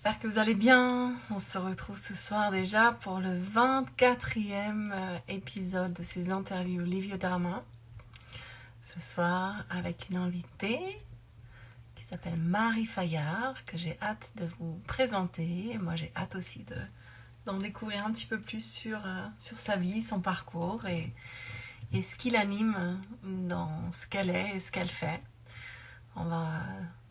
J'espère que vous allez bien. On se retrouve ce soir déjà pour le 24e épisode de ces interviews Livio Dharma. Ce soir avec une invitée qui s'appelle Marie Fayard, que j'ai hâte de vous présenter. Et moi j'ai hâte aussi d'en découvrir un petit peu plus sur sa vie, son parcours et ce qui l'anime dans ce qu'elle est et ce qu'elle fait. On va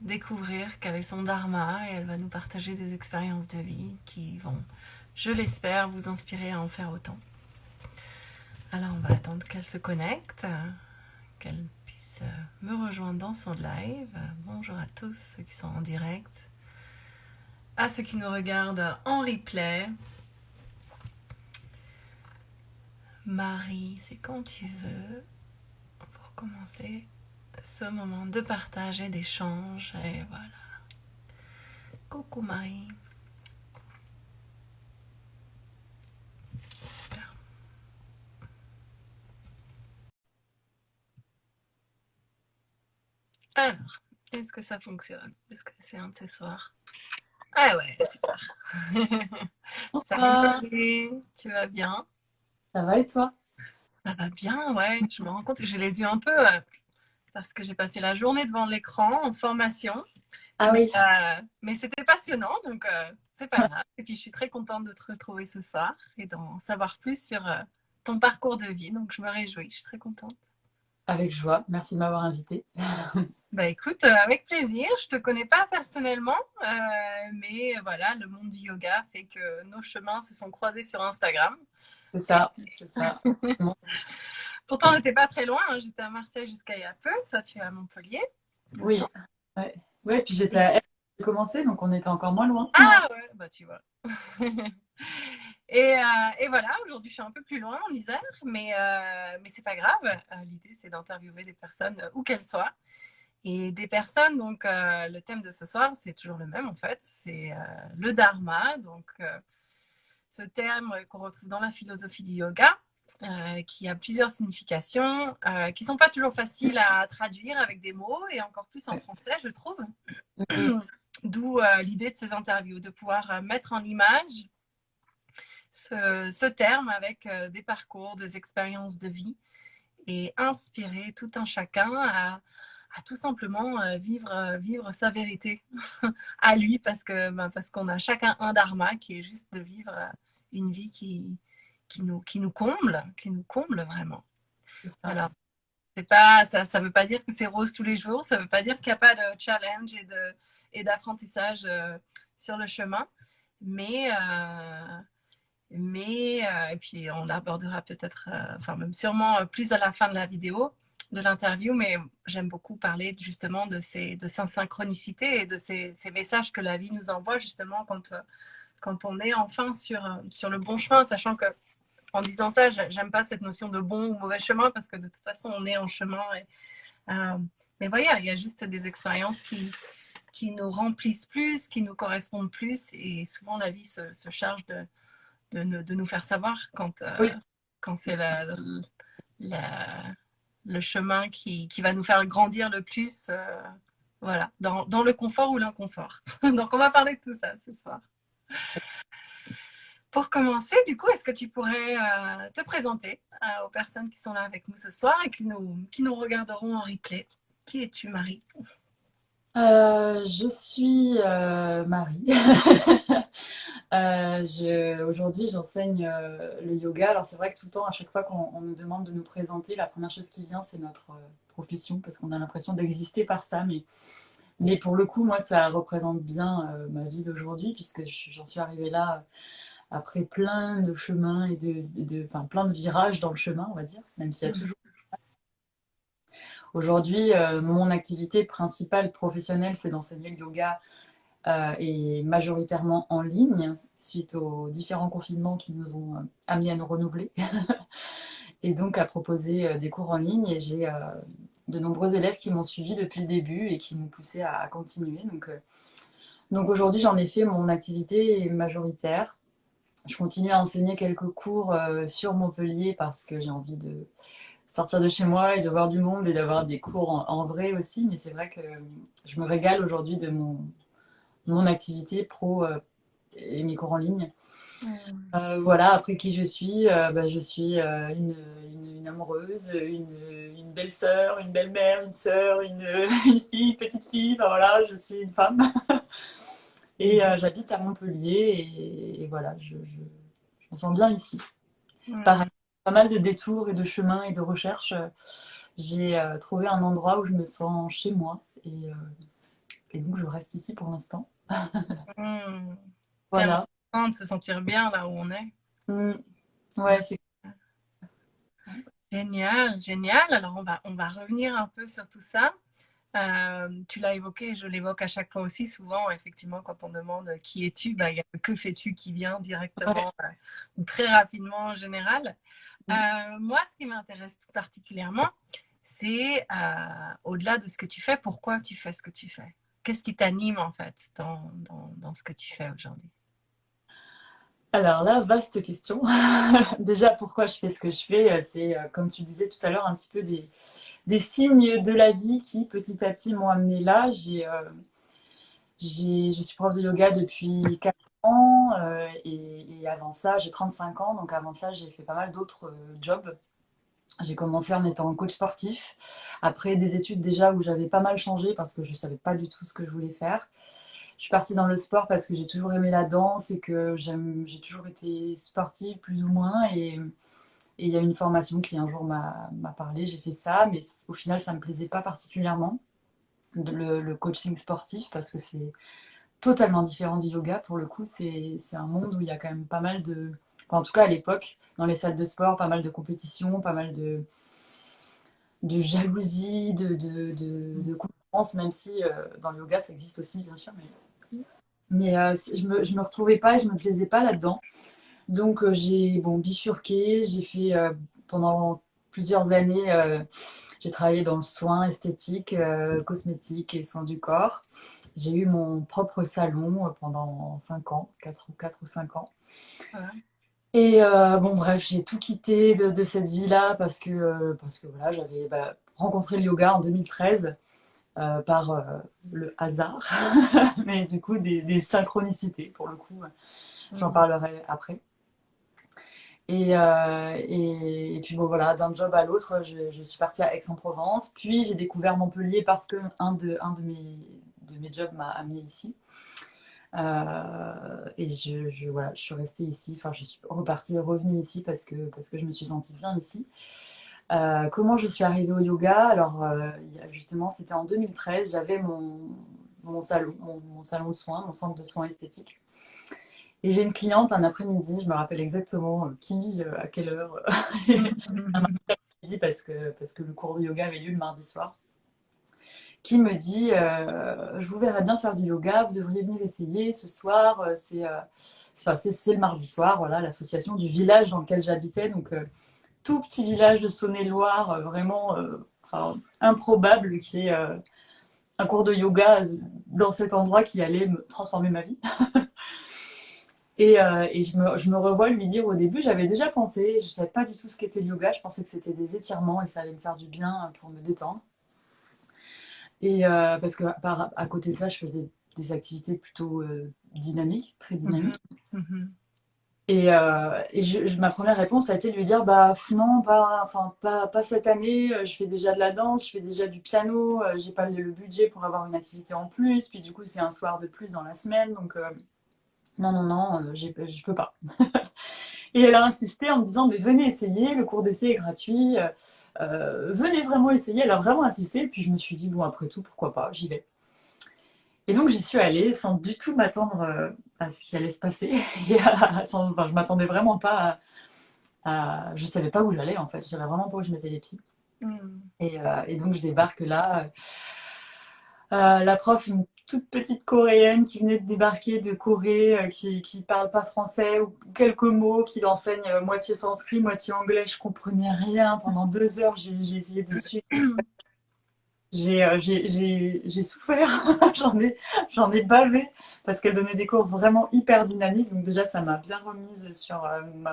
découvrir quel est son dharma et elle va nous partager des expériences de vie qui vont, je l'espère, vous inspirer à en faire autant. Alors on va attendre qu'elle se connecte, qu'elle puisse me rejoindre dans son live. Bonjour à tous ceux qui sont en direct, à ceux qui nous regardent en replay. Marie, c'est quand tu veux pour commencer ce moment de partage et d'échange. Et voilà. Coucou Marie. Super. Alors, est-ce que ça fonctionne? Est-ce que c'est un de ces soirs? Ah ouais, super. Bonsoir, Salut, tu vas bien? ça va et toi? Ça va bien, ouais. Je me rends compte que j'ai les yeux un peu parce que j'ai passé la journée devant l'écran en formation. Ah Mais, oui, mais c'était passionnant, donc c'est pas grave. Et puis je suis très contente de te retrouver ce soir et d'en savoir plus sur ton parcours de vie. Donc je me réjouis, je suis très contente. avec joie. Merci de m'avoir invitée. Bah écoute, avec plaisir. Je te connais pas personnellement, mais voilà, le monde du yoga fait que nos chemins se sont croisés sur Instagram. C'est Et ça, c'est ça. Bon, pourtant, on n'était pas très loin, hein. J'étais à Marseille jusqu'à il y a peu. Toi, tu es à Montpellier, il me oui, semble. ouais. Ouais, puis j'étais Et- à Aix quand j'ai commencé, donc on était encore moins loin. Ah ouais, bah tu vois. Et voilà, aujourd'hui je suis un peu plus loin en Isère, mais c'est pas grave. L'idée c'est d'interviewer des personnes où qu'elles soient. Et des personnes, donc le thème de ce soir c'est toujours le même en fait, c'est le dharma, donc ce terme qu'on retrouve dans la philosophie du yoga, qui a plusieurs significations, qui ne sont pas toujours faciles à traduire avec des mots, et encore plus en Ouais. français je trouve. Mhm. D'où l'idée de ces interviews, de pouvoir mettre en image ce terme avec des parcours, des expériences de vie et inspirer tout un chacun à tout simplement vivre sa vérité à lui parce qu'on a chacun un dharma qui est juste de vivre une vie qui nous comble vraiment. C'est ça. Voilà. C'est pas, ça veut pas dire que c'est rose tous les jours, ça veut pas dire qu'il n'y a pas de challenge et d'apprentissage sur le chemin, mais et puis on l'abordera peut-être, enfin même sûrement plus à la fin de la vidéo, de l'interview, mais j'aime beaucoup parler justement de sa synchronicité et de ces messages que la vie nous envoie justement quand on est enfin sur le bon chemin, sachant que en disant ça, j'aime pas cette notion de bon ou mauvais chemin parce que de toute façon on est en chemin. Euh, mais voilà, il y a juste des expériences qui nous remplissent plus, qui nous correspondent plus et souvent la vie se charge de nous faire savoir Oui, quand c'est la, le chemin qui va nous faire grandir le plus, voilà, dans le confort ou l'inconfort. Donc on va parler de tout ça ce soir. Pour commencer, du coup, est-ce que tu pourrais te présenter aux personnes qui sont là avec nous ce soir et qui nous regarderont en replay? Qui es-tu, Marie? Je suis Marie. Aujourd'hui, j'enseigne le yoga. Alors, c'est vrai que tout le temps, à chaque fois qu'on on nous demande de nous présenter, la première chose qui vient, c'est notre profession, parce qu'on a l'impression d'exister par ça. Mais pour le coup, moi, ça représente bien ma vie d'aujourd'hui, puisque j'en suis arrivée là après plein de chemins enfin, plein de virages dans le chemin, on va dire, même s'il y a toujours. Aujourd'hui, mon activité principale professionnelle, c'est d'enseigner le yoga et majoritairement en ligne, suite aux différents confinements qui nous ont amenés à nous renouveler et donc à proposer des cours en ligne. Et j'ai de nombreux élèves qui m'ont suivi depuis le début et qui m'ont poussé à continuer. Donc aujourd'hui, j'en ai fait mon activité majoritaire. Je continue à enseigner quelques cours sur Montpellier parce que j'ai envie de sortir de chez moi et de voir du monde et d'avoir des cours en vrai aussi. Mais c'est vrai que je me régale aujourd'hui mon activité pro et mes cours en ligne. Mm. Voilà, après qui je suis, je suis une amoureuse, une belle-sœur, une belle-mère, une sœur, une fille, une petite fille, enfin, voilà, je suis une femme. Et j'habite à Montpellier et voilà, je me sens bien ici. Pareil, Mm. pas mal de détours et de chemins et de recherches. J'ai trouvé un endroit où je me sens chez moi et donc je reste ici pour l'instant. Mm. C'est Voilà. important de se sentir bien là où on est. Mm. Ouais. Ouais, c'est Génial, génial. Alors on va revenir un peu sur tout ça. Tu l'as évoqué, je l'évoque à chaque fois aussi. Souvent, effectivement, quand on demande qui es-tu, bah, il y a le que fais-tu qui vient ouais. directement ou très rapidement en général. Mm. Moi, ce qui m'intéresse tout particulièrement, c'est au-delà de ce que tu fais, pourquoi tu fais ce que tu fais. Qu'est-ce qui t'anime en fait dans ce que tu fais aujourd'hui? Alors là, vaste question. Déjà, pourquoi je fais ce que je fais? C'est, comme tu disais tout à l'heure, un petit peu des signes de la vie qui, petit à petit, m'ont amené là. Je suis prof de yoga depuis 4 ans et avant ça, j'ai 35 ans. Donc avant ça, j'ai fait pas mal d'autres jobs. J'ai commencé en étant coach sportif. Après des études déjà où j'avais pas mal changé parce que je savais pas du tout ce que je voulais faire. Je suis partie dans le sport parce que j'ai toujours aimé la danse et que j'ai toujours été sportive plus ou moins. Et il y a une formation qui un jour m'a parlé, j'ai fait ça, mais au final ça me plaisait pas particulièrement, le coaching sportif, parce que c'est totalement différent du yoga. Pour le coup, c'est un monde où il y a quand même pas mal de... Enfin, en tout cas à l'époque, dans les salles de sport, pas mal de compétitions, pas mal de jalousie, de concurrence, même si dans le yoga ça existe aussi bien sûr, mais je me retrouvais pas et je me plaisais pas là-dedans. Donc j'ai bon, bifurqué, j'ai fait pendant plusieurs années, j'ai travaillé dans le soin esthétique, cosmétique et soins du corps. J'ai eu mon propre salon pendant 5 ans, 4 ou 5 ans. Voilà. Et bon, bref, j'ai tout quitté de cette vie-là parce que voilà, j'avais rencontré le yoga en 2013 par le hasard, mais du coup des synchronicités pour le coup. J'en Mm. parlerai après. Et puis bon voilà, d'un job à l'autre, je suis partie à Aix-en-Provence. Puis j'ai découvert Montpellier parce que un de mes jobs m'a amené ici. Et voilà, je suis restée ici. Enfin, je suis repartie, revenue ici parce que je me suis sentie bien ici. Comment je suis arrivée au yoga? Alors, justement, c'était en 2013. J'avais mon salon, mon salon de soins, mon centre de soins esthétiques. Et j'ai une cliente un après-midi, je me rappelle exactement qui, à quelle heure, un après-midi parce que le cours de yoga avait lieu le mardi soir, qui me dit je vous verrais bien faire du yoga, vous devriez venir essayer ce soir. C'est le mardi soir, voilà, l'association du village dans lequel j'habitais, donc tout petit village de Saône-et-Loire, vraiment enfin, improbable, qui est un cours de yoga dans cet endroit qui allait me transformer ma vie. Et je me revois lui dire au début, j'avais déjà pensé, je ne savais pas du tout ce qu'était le yoga, je pensais que c'était des étirements et que ça allait me faire du bien pour me détendre. Et parce que à côté de ça, je faisais des activités plutôt dynamiques, très Mhm. dynamiques. Mhm. Ma première réponse a été de lui dire, bah non, pas, enfin, pas cette année, je fais déjà de la danse, je fais déjà du piano, j'ai pas le budget pour avoir une activité en plus, puis du coup c'est un soir de plus dans la semaine, donc non, je peux pas. Et elle a insisté en me disant, mais venez essayer, le cours d'essai est gratuit, venez vraiment essayer. Elle a vraiment insisté, puis je me suis dit, bon, après tout, pourquoi pas, j'y vais. Et donc j'y suis allée sans du tout m'attendre à ce qui allait se passer. Enfin, je m'attendais vraiment pas je savais pas où j'allais en fait, je savais vraiment pas où je mettais les pieds. Mm. Et donc je débarque là. La prof, une toute petite coréenne qui venait de débarquer de Corée, qui parle pas français ou quelques mots, qui l'enseigne moitié sanskrit, moitié anglais. Je comprenais rien. Pendant 2 heures, j'ai essayé de suivre. J'ai souffert, j'en ai bavé parce qu'elle donnait des cours vraiment hyper dynamiques. Donc déjà, ça m'a bien remise sur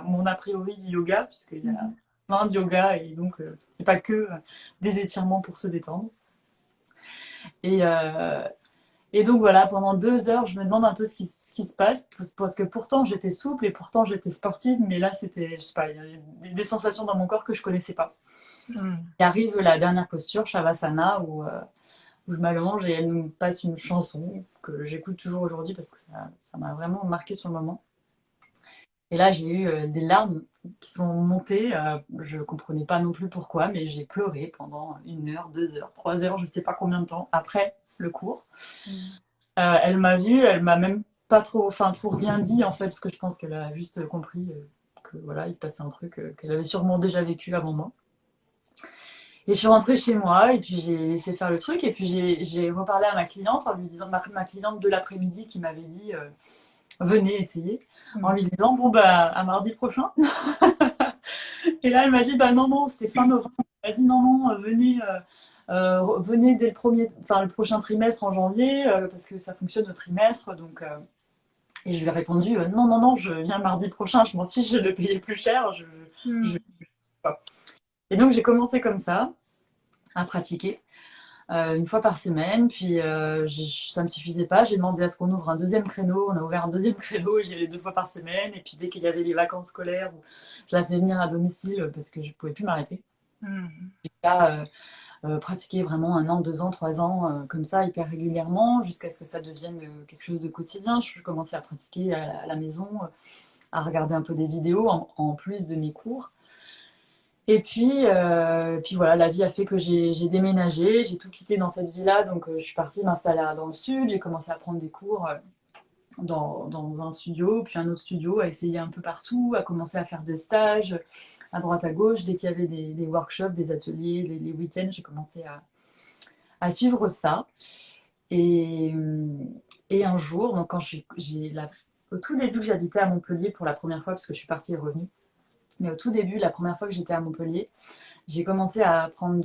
mon a priori du yoga, puisqu'il y a Mhm. plein de yoga et donc c'est pas que des étirements pour se détendre. Et, Et donc voilà, pendant 2 heures, je me demande un peu ce qui se passe, parce que pourtant j'étais souple et pourtant j'étais sportive, mais là c'était, je sais pas, il y avait des sensations dans mon corps que je connaissais pas. Mm. Et arrive la dernière posture, Shavasana, où je m'allonge et elle nous passe une chanson que j'écoute toujours aujourd'hui parce que ça m'a vraiment marqué sur le moment. Et là, j'ai eu des larmes qui sont montées. Je ne comprenais pas non plus pourquoi, mais j'ai pleuré pendant 1 heure, 2 heures, 3 heures, je ne sais pas combien de temps après le cours. Mm. Elle m'a vue, elle m'a même pas trop, enfin, trop rien dit en fait, parce que je pense qu'elle a juste compris que voilà, il se passait un truc qu'elle avait sûrement déjà vécu avant moi. Et je suis rentrée chez moi et puis j'ai laissé faire le truc et puis j'ai reparlé à ma cliente en lui disant, ma cliente de l'après-midi qui m'avait dit venez essayer, en Mm. lui disant bon bah à mardi prochain. Et là elle m'a dit bah non non, c'était fin novembre. Elle m'a dit non non, venez dès le prochain trimestre en janvier parce que ça fonctionne au trimestre donc. Et je lui ai répondu non non non, je viens mardi prochain, je m'en fiche de payer plus cher. Je... Mm. Et donc j'ai commencé comme ça à pratiquer. Une fois par semaine. Puis ça ne me suffisait pas. J'ai demandé à ce qu'on ouvre un deuxième créneau. On a ouvert un deuxième créneau et j'y allais 2 fois par semaine. Et puis dès qu'il y avait les vacances scolaires, je la faisais venir à domicile parce que je ne pouvais plus m'arrêter. Mm. J'ai pratiqué vraiment 1 an, 2 ans, 3 ans comme ça hyper régulièrement jusqu'à ce que ça devienne quelque chose de quotidien. Je commençais à pratiquer à la maison, à regarder un peu des vidéos en plus de mes cours. Et puis voilà, la vie a fait que j'ai déménagé, j'ai tout quitté dans cette vie-là, donc je suis partie m'installer dans le sud, j'ai commencé à prendre des cours dans un studio, puis un autre studio, à essayer un peu partout, à commencer à faire des stages à droite à gauche, dès qu'il y avait des workshops, des ateliers, les week-ends, j'ai commencé à suivre ça. Et, et un jour, donc au tout début que j'habitais à Montpellier pour la première fois, parce que je suis partie et revenue, mais au tout début, la première fois que j'étais à Montpellier, j'ai commencé à prendre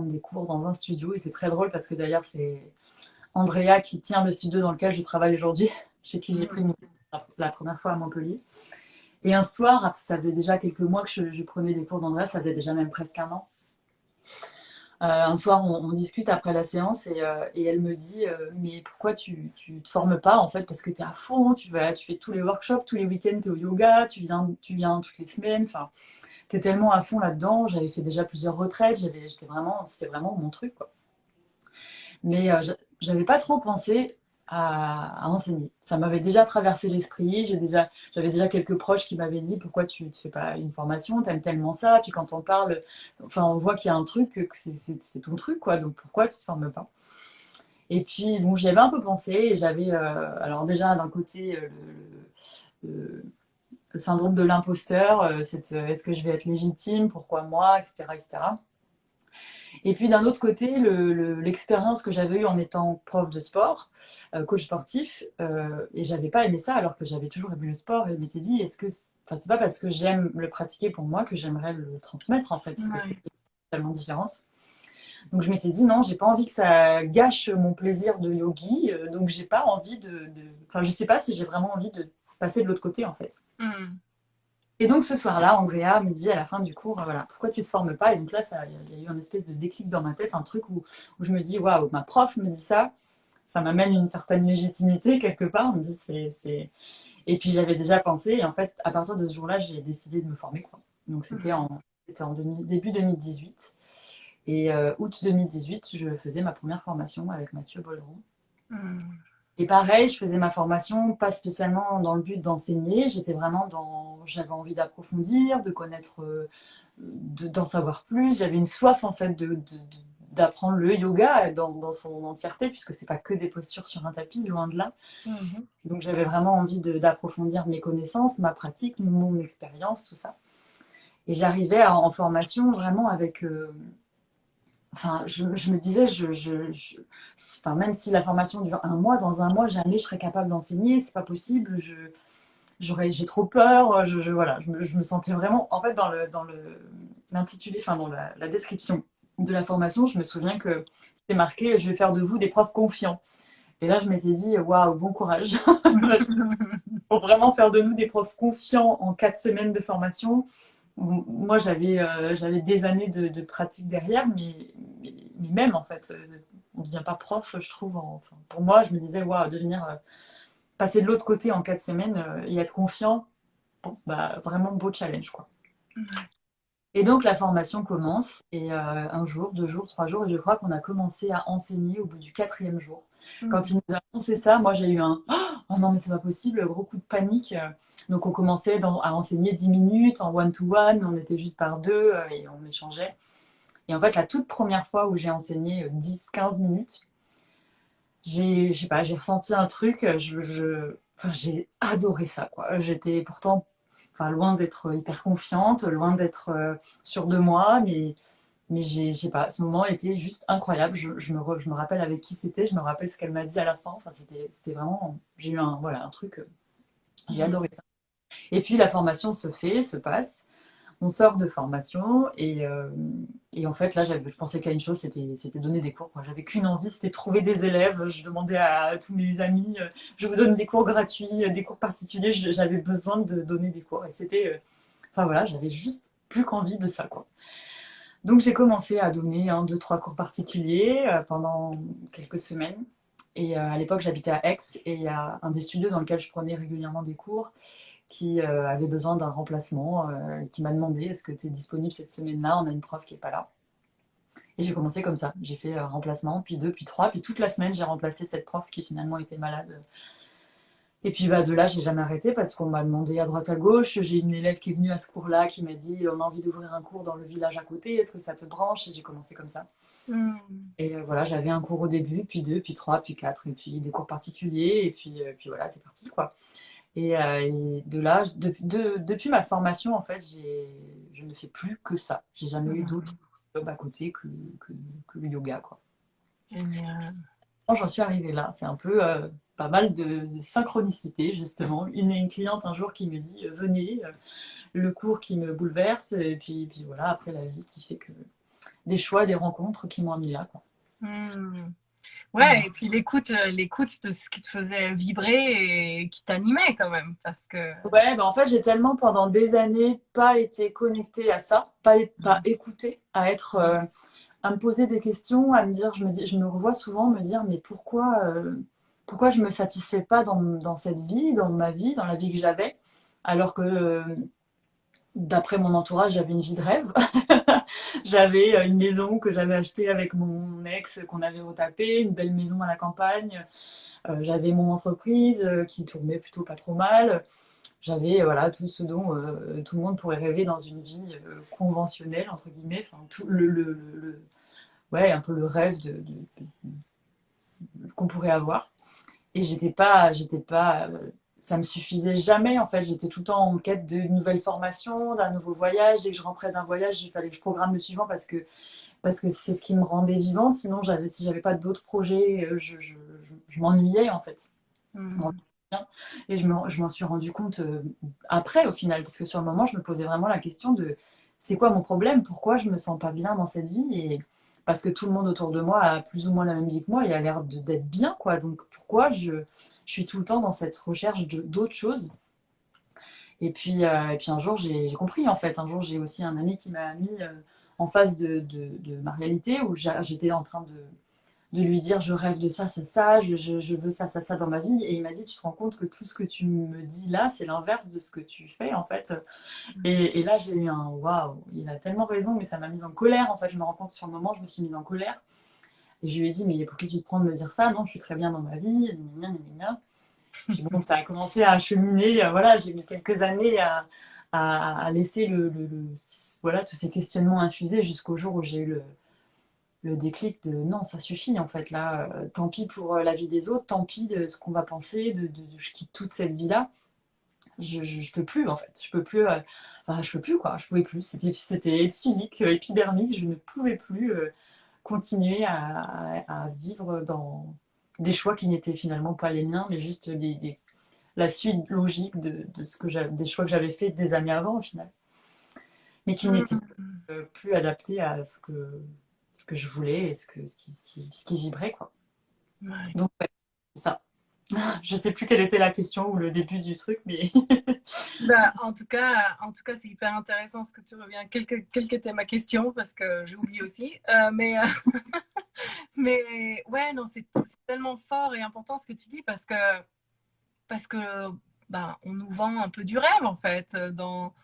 des cours dans un studio et c'est très drôle parce que d'ailleurs c'est Andrea qui tient le studio dans lequel je travaille aujourd'hui, chez qui j'ai pris Mm. la première fois à Montpellier. Et un soir, ça faisait déjà quelques mois que je prenais des cours d'Andrea, ça faisait déjà même presque 1 an. Un soir, on discute après la séance et elle me dit mais pourquoi tu te formes pas en fait parce que tu es à fond, tu fais tous les workshops, tous les week-ends tu es au yoga, tu viens toutes les semaines, enfin t'es tellement à fond là-dedans. J'avais fait déjà plusieurs retraites, c'était vraiment mon truc, quoi. Mais j'avais pas trop pensé à enseigner. Ça m'avait déjà traversé l'esprit. J'avais déjà quelques proches qui m'avaient dit pourquoi tu ne fais pas une formation, t'aimes tellement ça. Puis quand on parle, enfin, on voit qu'il y a un truc, que c'est ton truc, quoi. Donc pourquoi tu te formes pas? Et puis bon, j'y avais un peu pensé et j'avais, alors déjà d'un côté, le- le syndrome de l'imposteur, est-ce que je vais être légitime, pourquoi moi, etc., etc. Et puis d'un autre côté, l'expérience que j'avais eue en étant prof de sport, coach sportif, et j'avais pas aimé ça alors que j'avais toujours aimé le sport. Et je m'étais dit, enfin, c'est pas parce que j'aime le pratiquer pour moi que j'aimerais le transmettre en fait, parce que c'est Ouais. totalement différent. Donc je m'étais dit non, j'ai pas envie que ça gâche mon plaisir de yogi, donc j'ai pas envie enfin je sais pas si j'ai vraiment envie de passer de l'autre côté en fait. Mm. Et donc ce soir-là, Andrea me dit à la fin du cours, voilà, pourquoi tu te formes pas? Et donc là, il y a eu une espèce de déclic dans ma tête, un truc où je me dis, waouh, ma prof me dit ça m'amène une certaine légitimité quelque part. On me dit, Et puis j'avais déjà pensé, et en fait, à partir de ce jour-là, j'ai décidé de me former, quoi. Donc c'était en début 2018. Et août 2018, je faisais ma première formation avec Mathieu Boldron. Mm. Et pareil, je faisais ma formation pas spécialement dans le but d'enseigner, j'avais envie d'approfondir, de connaître, d'en savoir plus. J'avais une soif en fait d'apprendre le yoga dans son entièreté, puisque c'est pas que des postures sur un tapis, loin de là. Mhm. Donc j'avais vraiment envie d'approfondir mes connaissances, ma pratique, mon expérience, tout ça. Et j'arrivais en formation vraiment avec enfin, je me disais, enfin, même si la formation dure 1 mois, dans 1 mois, jamais je serais capable d'enseigner, c'est pas possible, j'ai trop peur, voilà, je me sentais vraiment, en fait, l'intitulé, enfin, dans la description de la formation, je me souviens que c'était marqué, je vais faire de vous des profs confiants. Et là, je m'étais dit, waouh, bon courage, parce que pour vraiment faire de nous des profs confiants en 4 semaines de formation, moi, j'avais des années de pratique derrière, mais même en fait, on ne devient pas prof, je trouve. Enfin, pour moi, je me disais, waouh, devenir, passer de l'autre côté en 4 semaines et être confiant, bon, bah, vraiment beau challenge, quoi. Ouais. Et donc la formation commence, et un jour, 2 jours, 3 jours, et je crois qu'on a commencé à enseigner au bout du 4e jour. Quand il nous a annoncé ça, moi j'ai eu un oh non mais c'est pas possible, gros coup de panique. Donc on commençait à enseigner 10 minutes en one-to-one, on était juste par deux et on échangeait. Et en fait, la toute première fois où j'ai enseigné 10-15 minutes, je sais pas, j'ai ressenti un truc, enfin, j'ai adoré ça, quoi. J'étais pourtant, enfin, loin d'être hyper confiante, loin d'être sûre de moi, mais je sais pas, ce moment était juste incroyable. Je me rappelle avec qui c'était, je me rappelle ce qu'elle m'a dit à la fin. Enfin, c'était vraiment, j'ai eu voilà, un truc, j'ai Mhm. adoré ça. Et puis la formation se passe. On sort de formation et en fait là je pensais qu'à une chose, c'était donner des cours, quoi. J'avais qu'une envie, c'était trouver des élèves. Je demandais à tous mes amis, je vous donne des cours gratuits, des cours particuliers. J'avais besoin de donner des cours et enfin voilà, j'avais juste plus qu'envie de ça, quoi. Donc j'ai commencé à donner un, deux, trois cours particuliers pendant quelques semaines. Et à l'époque j'habitais à Aix et il y a un des studios dans lequel je prenais régulièrement des cours qui avait besoin d'un remplacement, qui m'a demandé est-ce que tu es disponible cette semaine-là, on a une prof qui n'est pas là. Et j'ai commencé comme ça, j'ai fait remplacement, puis deux, puis trois, puis toute la semaine j'ai remplacé cette prof qui finalement était malade. Et puis bah, de là, j'ai jamais arrêté parce qu'on m'a demandé à droite à gauche. J'ai une élève qui est venue à ce cours-là qui m'a dit on a envie d'ouvrir un cours dans le village à côté, est-ce que ça te branche? Et j'ai commencé comme ça. Mhm. Et voilà, j'avais un cours au début, puis deux, puis trois, puis quatre, et puis des cours particuliers, et puis voilà, c'est parti, quoi. Et de là, depuis ma formation, en fait, je ne fais plus que ça. J'ai jamais eu d'autres Mhm. jobs à côté que, que le yoga, quoi. Génial. Quand j'en suis arrivée là, c'est un peu pas mal de synchronicité, justement. Une cliente un jour qui me dit venez, le cours qui me bouleverse, et puis voilà, après la vie qui fait que des choix, des rencontres qui m'ont amené là, quoi. Mhm. Voilà. Ouais, et puis l'écoute de ce qui te faisait vibrer et qui t'animait quand même, parce que. Ouais, bah en fait, j'ai tellement pendant des années pas été connectée à ça, pas écoutée, à me poser des questions, à me dire, je me revois souvent me dire, mais pourquoi je me satisfais pas dans cette vie, dans ma vie, dans la vie que j'avais, alors que d'après mon entourage, j'avais une vie de rêve. J'avais une maison que j'avais achetée avec mon ex, qu'on avait retapée, une belle maison à la campagne. J'avais mon entreprise qui tournait plutôt pas trop mal. J'avais voilà tout ce dont tout le monde pourrait rêver dans une vie conventionnelle entre guillemets, enfin tout ouais, un peu le rêve qu'on pourrait avoir. Et ça me suffisait jamais en fait. J'étais tout le temps en quête d'une nouvelle formation, d'un nouveau voyage. Dès que je rentrais d'un voyage, il fallait que je programme le suivant parce que c'est ce qui me rendait vivante. Sinon, si j'avais pas d'autres projets, je m'ennuyais en fait. Je m'ennuyais Mhm. bien. Et je m'en suis rendu compte après au final, parce que sur le moment, je me posais vraiment la question de c'est quoi mon problème? Pourquoi je me sens pas bien dans cette vie? Et parce que tout le monde autour de moi a plus ou moins la même vie que moi et a l'air d'être bien, quoi. Donc pourquoi je suis tout le temps dans cette recherche d'autres choses? Et puis un jour, j'ai compris en fait. Un jour, j'ai aussi un ami qui m'a mis en face de ma réalité où j'étais en train de lui dire je rêve de ça, ça, ça, je veux ça, ça, ça dans ma vie. Et il m'a dit tu te rends compte que tout ce que tu me dis là, c'est l'inverse de ce que tu fais en fait. Et là, j'ai eu un waouh, il a tellement raison, mais ça m'a mise en colère en fait. Je me rends compte sur le moment, je me suis mise en colère. Et je lui ai dit mais pour qui tu te prends de me dire ça? Non, je suis très bien dans ma vie. Gna, gna, gna, gna. Puis bon, ça a commencé à cheminer. Voilà, j'ai mis quelques années à laisser voilà, tous ces questionnements infuser jusqu'au jour où j'ai eu le déclic de non, ça suffit en fait. Là, tant pis pour la vie des autres, tant pis de ce qu'on va penser, je quitte toute cette vie-là. Je peux plus en fait. Je peux plus. Enfin, je peux plus quoi. Je pouvais plus. C'était physique, épidermique. Je ne pouvais plus continuer à vivre dans des choix qui n'étaient finalement pas les miens, mais juste la suite logique de des choix que j'avais fait des années avant au final, mais qui n'étaient Mhm. plus adaptés à ce que je voulais et ce qui vibrait quoi. Ouais. Donc ouais, c'est ça. Je sais plus quelle était la question ou le début du truc, mais Bah, en tout cas, c'est hyper intéressant ce que tu reviens. Quelle était ma question parce que j'ai oublié aussi. Mais ouais, non, c'est tellement fort et important ce que tu dis parce que ben, on nous vend un peu du rêve en fait, tant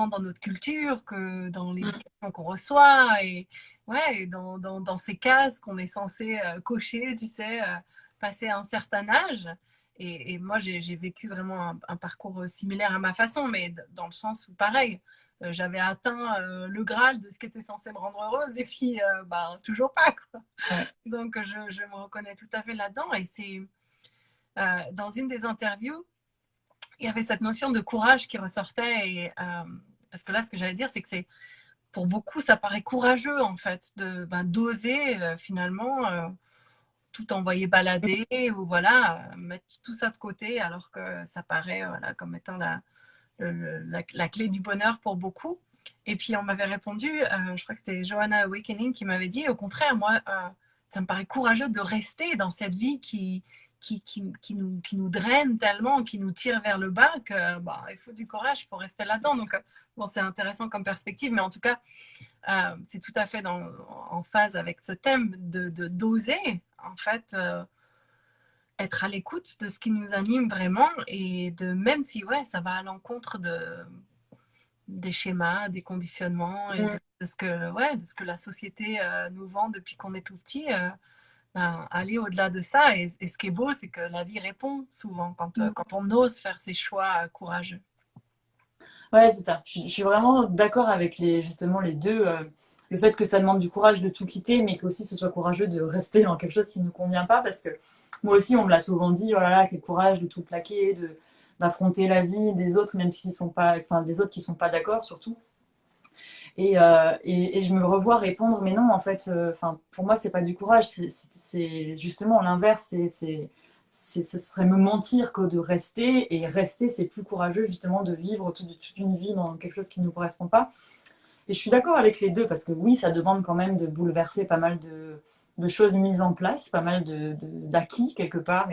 dans notre culture que dans l'éducation qu'on reçoit et ouais, et dans ces cases qu'on est censé cocher, tu sais, passer un certain âge. Et moi, j'ai vécu vraiment un parcours similaire à ma façon, mais dans le sens où, pareil, j'avais atteint le Graal de ce qui était censé me rendre heureuse, et puis, ben, toujours pas, quoi. ouais. Donc, je me reconnais tout à fait là-dedans. Et c'est dans une des interviews, il y avait cette notion de courage qui ressortait. Parce que là, ce que j'allais dire, c'est que pour beaucoup, ça paraît courageux, en fait, d'oser finalement tout envoyer balader ou voilà, mettre tout ça de côté, alors que ça paraît voilà, comme étant la clé du bonheur pour beaucoup. Et puis on m'avait répondu, je crois que c'était Johanna Awakening qui m'avait dit, au contraire, moi, ça me paraît courageux de rester dans cette vie qui nous draine tellement, qui nous tire vers le bas, que bah, il faut du courage pour rester là-dedans. Donc, bon, c'est intéressant comme perspective, mais en tout cas, c'est tout à fait en phase avec ce thème d'oser, en fait, être à l'écoute de ce qui nous anime vraiment et même si ouais, ça va à l'encontre des schémas, des conditionnements et de ce que la société nous vend depuis qu'on est tout petit, ben, aller au-delà de ça. Et ce qui est beau, c'est que la vie répond souvent quand on ose faire ces choix courageux. Ouais, c'est ça. Je suis vraiment d'accord avec justement les deux. Le fait que ça demande du courage de tout quitter, mais qu'aussi ce soit courageux de rester dans quelque chose qui ne nous convient pas. Parce que moi aussi, on me l'a souvent dit, oh là là, quel courage de tout plaquer, d'affronter la vie des autres, même s'ils sont pas, enfin, des autres qui sont pas d'accord, surtout. Et je me revois répondre, mais non, en fait, enfin, pour moi, c'est pas du courage, c'est justement l'inverse, ce serait me mentir que de rester, et rester, c'est plus courageux, justement, de vivre toute une vie dans quelque chose qui ne nous correspond pas. Et je suis d'accord avec les deux, parce que oui, ça demande quand même de bouleverser pas mal de choses mises en place, pas mal d'acquis, quelque part,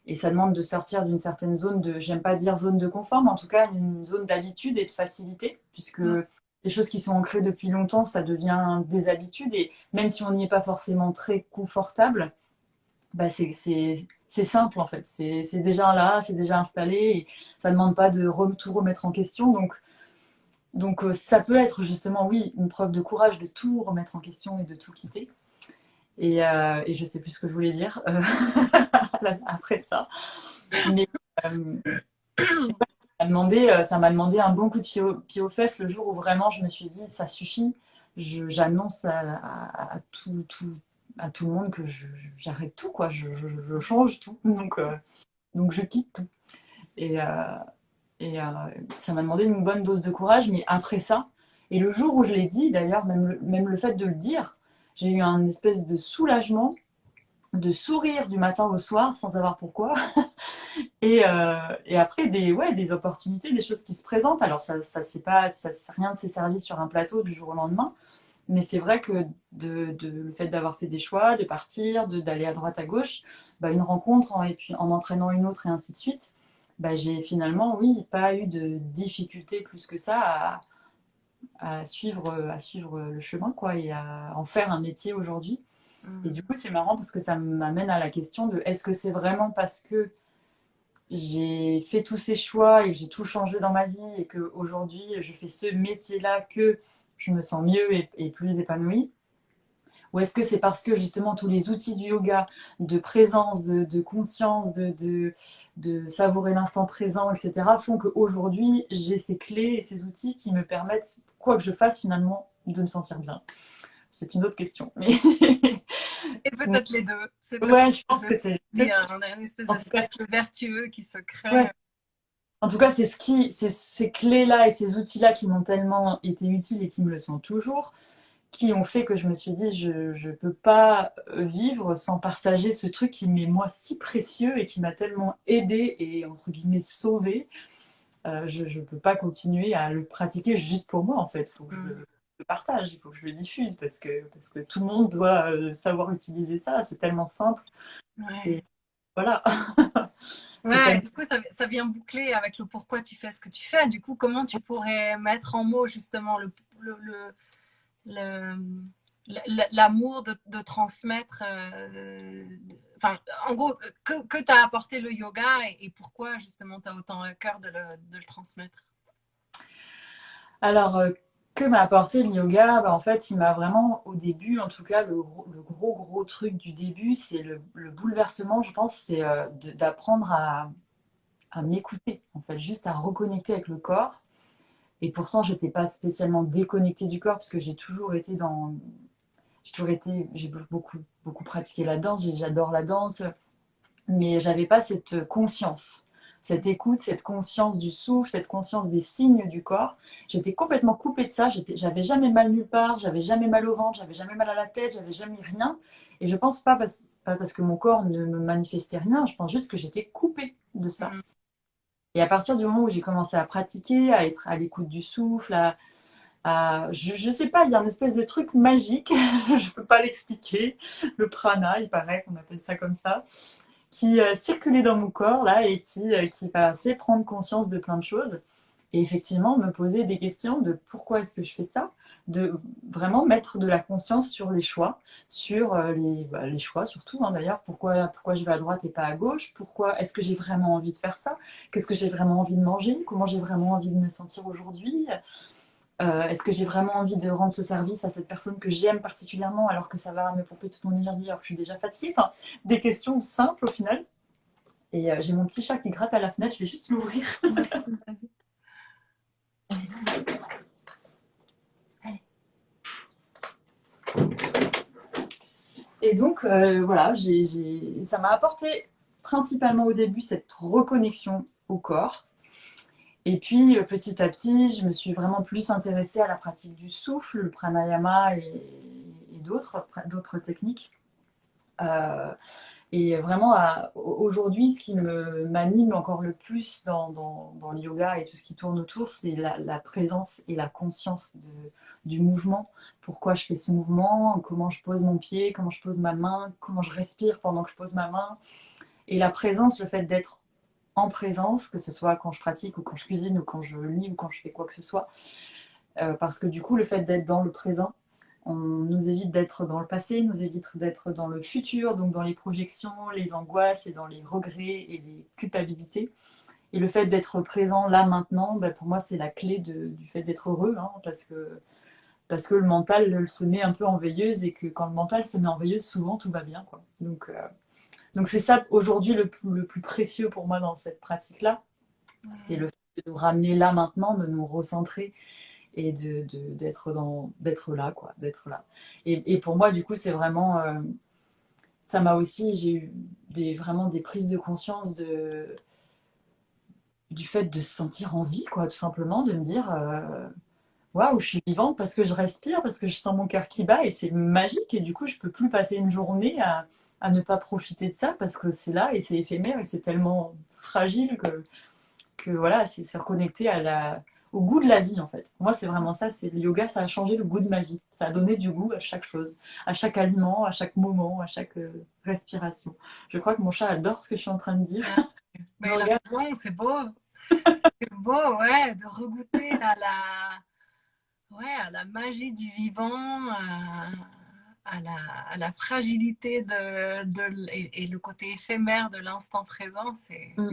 et ça demande de sortir d'une certaine zone j'aime pas dire zone de confort, mais en tout cas, une zone d'habitude et de facilité, puisque Mm. les choses qui sont ancrées depuis longtemps, ça devient des habitudes. Et même si on n'y est pas forcément très confortable, bah c'est simple en fait. C'est déjà là, c'est déjà installé. Et ça ne demande pas de tout remettre en question. Donc ça peut être justement, oui, une preuve de courage de tout remettre en question et de tout quitter. Et je sais plus ce que je voulais dire après ça. Mais ça m'a demandé un bon coup de pied aux fesses le jour où vraiment je me suis dit, ça suffit. J'annonce à tout le monde que j'arrête tout, quoi. Je change tout. Donc je quitte tout. Et, euh, et ça m'a demandé une bonne dose de courage. Mais après ça, et le jour où je l'ai dit, d'ailleurs, même le fait de le dire, j'ai eu un espèce de soulagement, de sourire du matin au soir sans savoir pourquoi. Et après, des opportunités, des choses qui se présentent. Alors, c'est pas, rien ne s'est servi sur un plateau du jour au lendemain. Mais c'est vrai que le fait d'avoir fait des choix, de partir, d'aller à droite, à gauche, bah, une rencontre, et puis en entraînant une autre, et ainsi de suite, bah, j'ai finalement, oui, pas eu de difficulté plus que ça à suivre le chemin, quoi, et à en faire un métier aujourd'hui. Et du Mm. coup, c'est marrant parce que ça m'amène à la question de est-ce que c'est vraiment parce que j'ai fait tous ces choix et que j'ai tout changé dans ma vie et qu'aujourd'hui je fais ce métier-là que je me sens mieux et plus épanouie? Ou est-ce que c'est parce que justement tous les outils du yoga, de présence, de conscience, de savourer l'instant présent, etc., font qu'aujourd'hui j'ai ces clés et ces outils qui me permettent, quoi que je fasse finalement, de me sentir bien? C'est une autre question. Mais Et peut-être les deux. C'est peut-être ouais, je les pense deux. que c'est. Il y a une espèce En de tout cas, cercle vertueux qui se crée. ouais, en tout cas, c'est ces clés-là et ces outils-là qui m'ont tellement été utiles et qui me le sont toujours, qui ont fait que je me suis dit, je ne peux pas vivre sans partager ce truc qui m'est moi si précieux et qui m'a tellement aidé et entre guillemets sauvé. Je ne peux pas continuer à le pratiquer juste pour moi en fait. Il faut que Mm. le partage, il faut que je le diffuse parce que tout le monde doit savoir utiliser ça. C'est tellement simple. Ouais. Et voilà. C'est Ouais, tellement... du coup, ça vient boucler avec le pourquoi tu fais ce que tu fais. Du coup, comment tu pourrais mettre en mots justement le- l'amour de transmettre, enfin, en gros, que t'as apporté le yoga et pourquoi justement tu as autant à cœur de le transmettre. Alors, que m'a apporté le yoga? Bah, en fait, il m'a vraiment, au début, en tout cas, le gros truc du début, c'est le bouleversement, je pense, c'est d'apprendre à m'écouter, en fait, juste à reconnecter avec le corps. Et pourtant, j'étais pas spécialement déconnectée du corps parce que j'ai beaucoup pratiqué la danse, j'adore la danse, mais j'avais pas cette conscience, cette écoute, cette conscience du souffle, cette conscience des signes du corps. J'étais complètement coupée de ça, j'avais jamais mal nulle part, j'avais jamais mal au ventre, j'avais jamais mal à la tête, j'avais jamais rien. Et je pense pas parce que mon corps ne me manifestait rien, je pense juste que j'étais coupée de ça. Mm. Et à partir du moment où j'ai commencé à pratiquer, à être à l'écoute du souffle, je sais pas, il y a une espèce de truc magique, je peux pas l'expliquer, le prana, il paraît qu'on appelle ça comme ça, qui circulait dans mon corps là et qui m'a fait prendre conscience de plein de choses. Et effectivement, me poser des questions de pourquoi est-ce que je fais ça, de vraiment mettre de la conscience sur les choix, sur les choix surtout, hein, d'ailleurs, pourquoi je vais à droite et pas à gauche, pourquoi est-ce que j'ai vraiment envie de faire ça, qu'est-ce que j'ai vraiment envie de manger, comment j'ai vraiment envie de me sentir aujourd'hui, est-ce que j'ai vraiment envie de rendre ce service à cette personne que j'aime particulièrement alors que ça va me pomper toute mon énergie alors que je suis déjà fatiguée, enfin, des questions simples au final. Et j'ai mon petit chat qui gratte à la fenêtre, je vais juste l'ouvrir. Vas-y. Et donc, voilà, ça m'a apporté principalement au début cette reconnexion au corps. Et puis, petit à petit, je me suis vraiment plus intéressée à la pratique du souffle, le pranayama et d'autres techniques. Euh, et vraiment, aujourd'hui, ce qui m'anime encore le plus dans le yoga et tout ce qui tourne autour, c'est la présence et la conscience du mouvement. Pourquoi je fais ce mouvement, comment je pose mon pied, comment je pose ma main, comment je respire pendant que je pose ma main. Et la présence, le fait d'être en présence, que ce soit quand je pratique ou quand je cuisine ou quand je lis ou quand je fais quoi que ce soit. Parce que du coup, le fait d'être dans le présent, on nous évite d'être dans le passé, nous évite d'être dans le futur, donc dans les projections, les angoisses et dans les regrets et les culpabilités. Et le fait d'être présent là maintenant, ben pour moi, c'est la clé du fait d'être heureux, hein, parce que le mental se met un peu en veilleuse et que quand le mental se met en veilleuse, souvent tout va bien, quoi. Donc c'est ça aujourd'hui le plus précieux pour moi dans cette pratique-là, c'est le fait de nous ramener là maintenant, de nous recentrer et d'être là, quoi, d'être là. Et pour moi, du coup, c'est vraiment, ça m'a aussi, j'ai eu vraiment des prises de conscience du fait de se sentir en vie, quoi, tout simplement, de me dire, waouh, je suis vivante parce que je respire, parce que je sens mon cœur qui bat et c'est magique. Et du coup, je peux plus passer une journée à ne pas profiter de ça parce que c'est là et c'est éphémère et c'est tellement fragile que voilà, c'est se reconnecter au goût de la vie en fait. Moi, c'est vraiment ça, c'est le yoga, ça a changé le goût de ma vie. Ça a donné du goût à chaque chose, à chaque aliment, à chaque moment, à chaque respiration. Je crois que mon chat adore ce que je suis en train de dire. Ah, Je mais il a regarde. raison, c'est beau. C'est beau, ouais, de regoûter à la magie du vivant, à la fragilité et le côté éphémère de l'instant présent. Mm,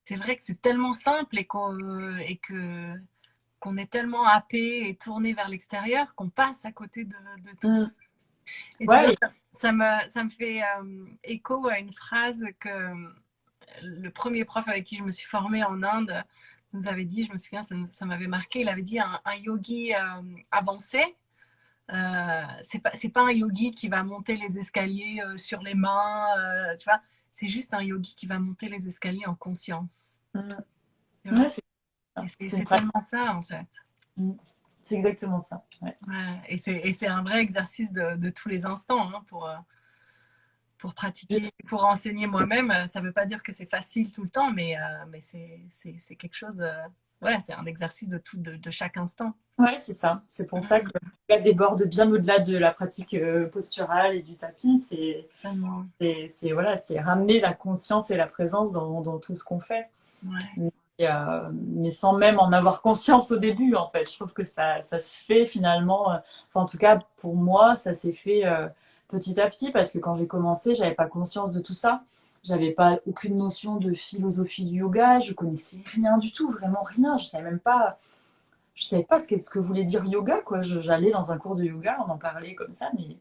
C'est vrai que c'est tellement simple et qu'on est tellement happé et tourné vers l'extérieur qu'on passe à côté de tout ça. mm. Et tu vois, Ouais, ça me fait écho à une phrase que le premier prof avec qui je me suis formée en Inde nous avait dit, je me souviens, ça m'avait marqué, il avait dit un yogi avancé, c'est pas un yogi qui va monter les escaliers sur les mains, tu vois, c'est juste un yogi qui va monter les escaliers en conscience. mm. Tu vois. Ouais, c'est Et ça. c'est C'est une c'est pratique. tellement ça, en fait. Mm. C'est exactement ça. Ouais. Ouais, et c'est un vrai exercice de tous les instants hein, pour pratiquer, pour enseigner moi-même. Ça ne veut pas dire que c'est facile tout le temps, mais c'est quelque chose. ouais, c'est un exercice de tout, de chaque instant. Ouais, c'est ça. C'est pour ça que Mm. là déborde bien au-delà de la pratique posturale et du tapis. Vraiment. Voilà, c'est ramener la conscience et la présence dans tout ce qu'on fait. Ouais. Mais sans même en avoir conscience au début, en fait. Je trouve que ça se fait finalement, enfin, en tout cas pour moi, ça s'est fait petit à petit parce que quand j'ai commencé, j'avais pas conscience de tout ça. J'avais pas aucune notion de philosophie du yoga, je connaissais rien du tout, vraiment rien. Je savais pas ce que voulait dire yoga, quoi. J'allais dans un cours de yoga, on en parlait comme ça, mais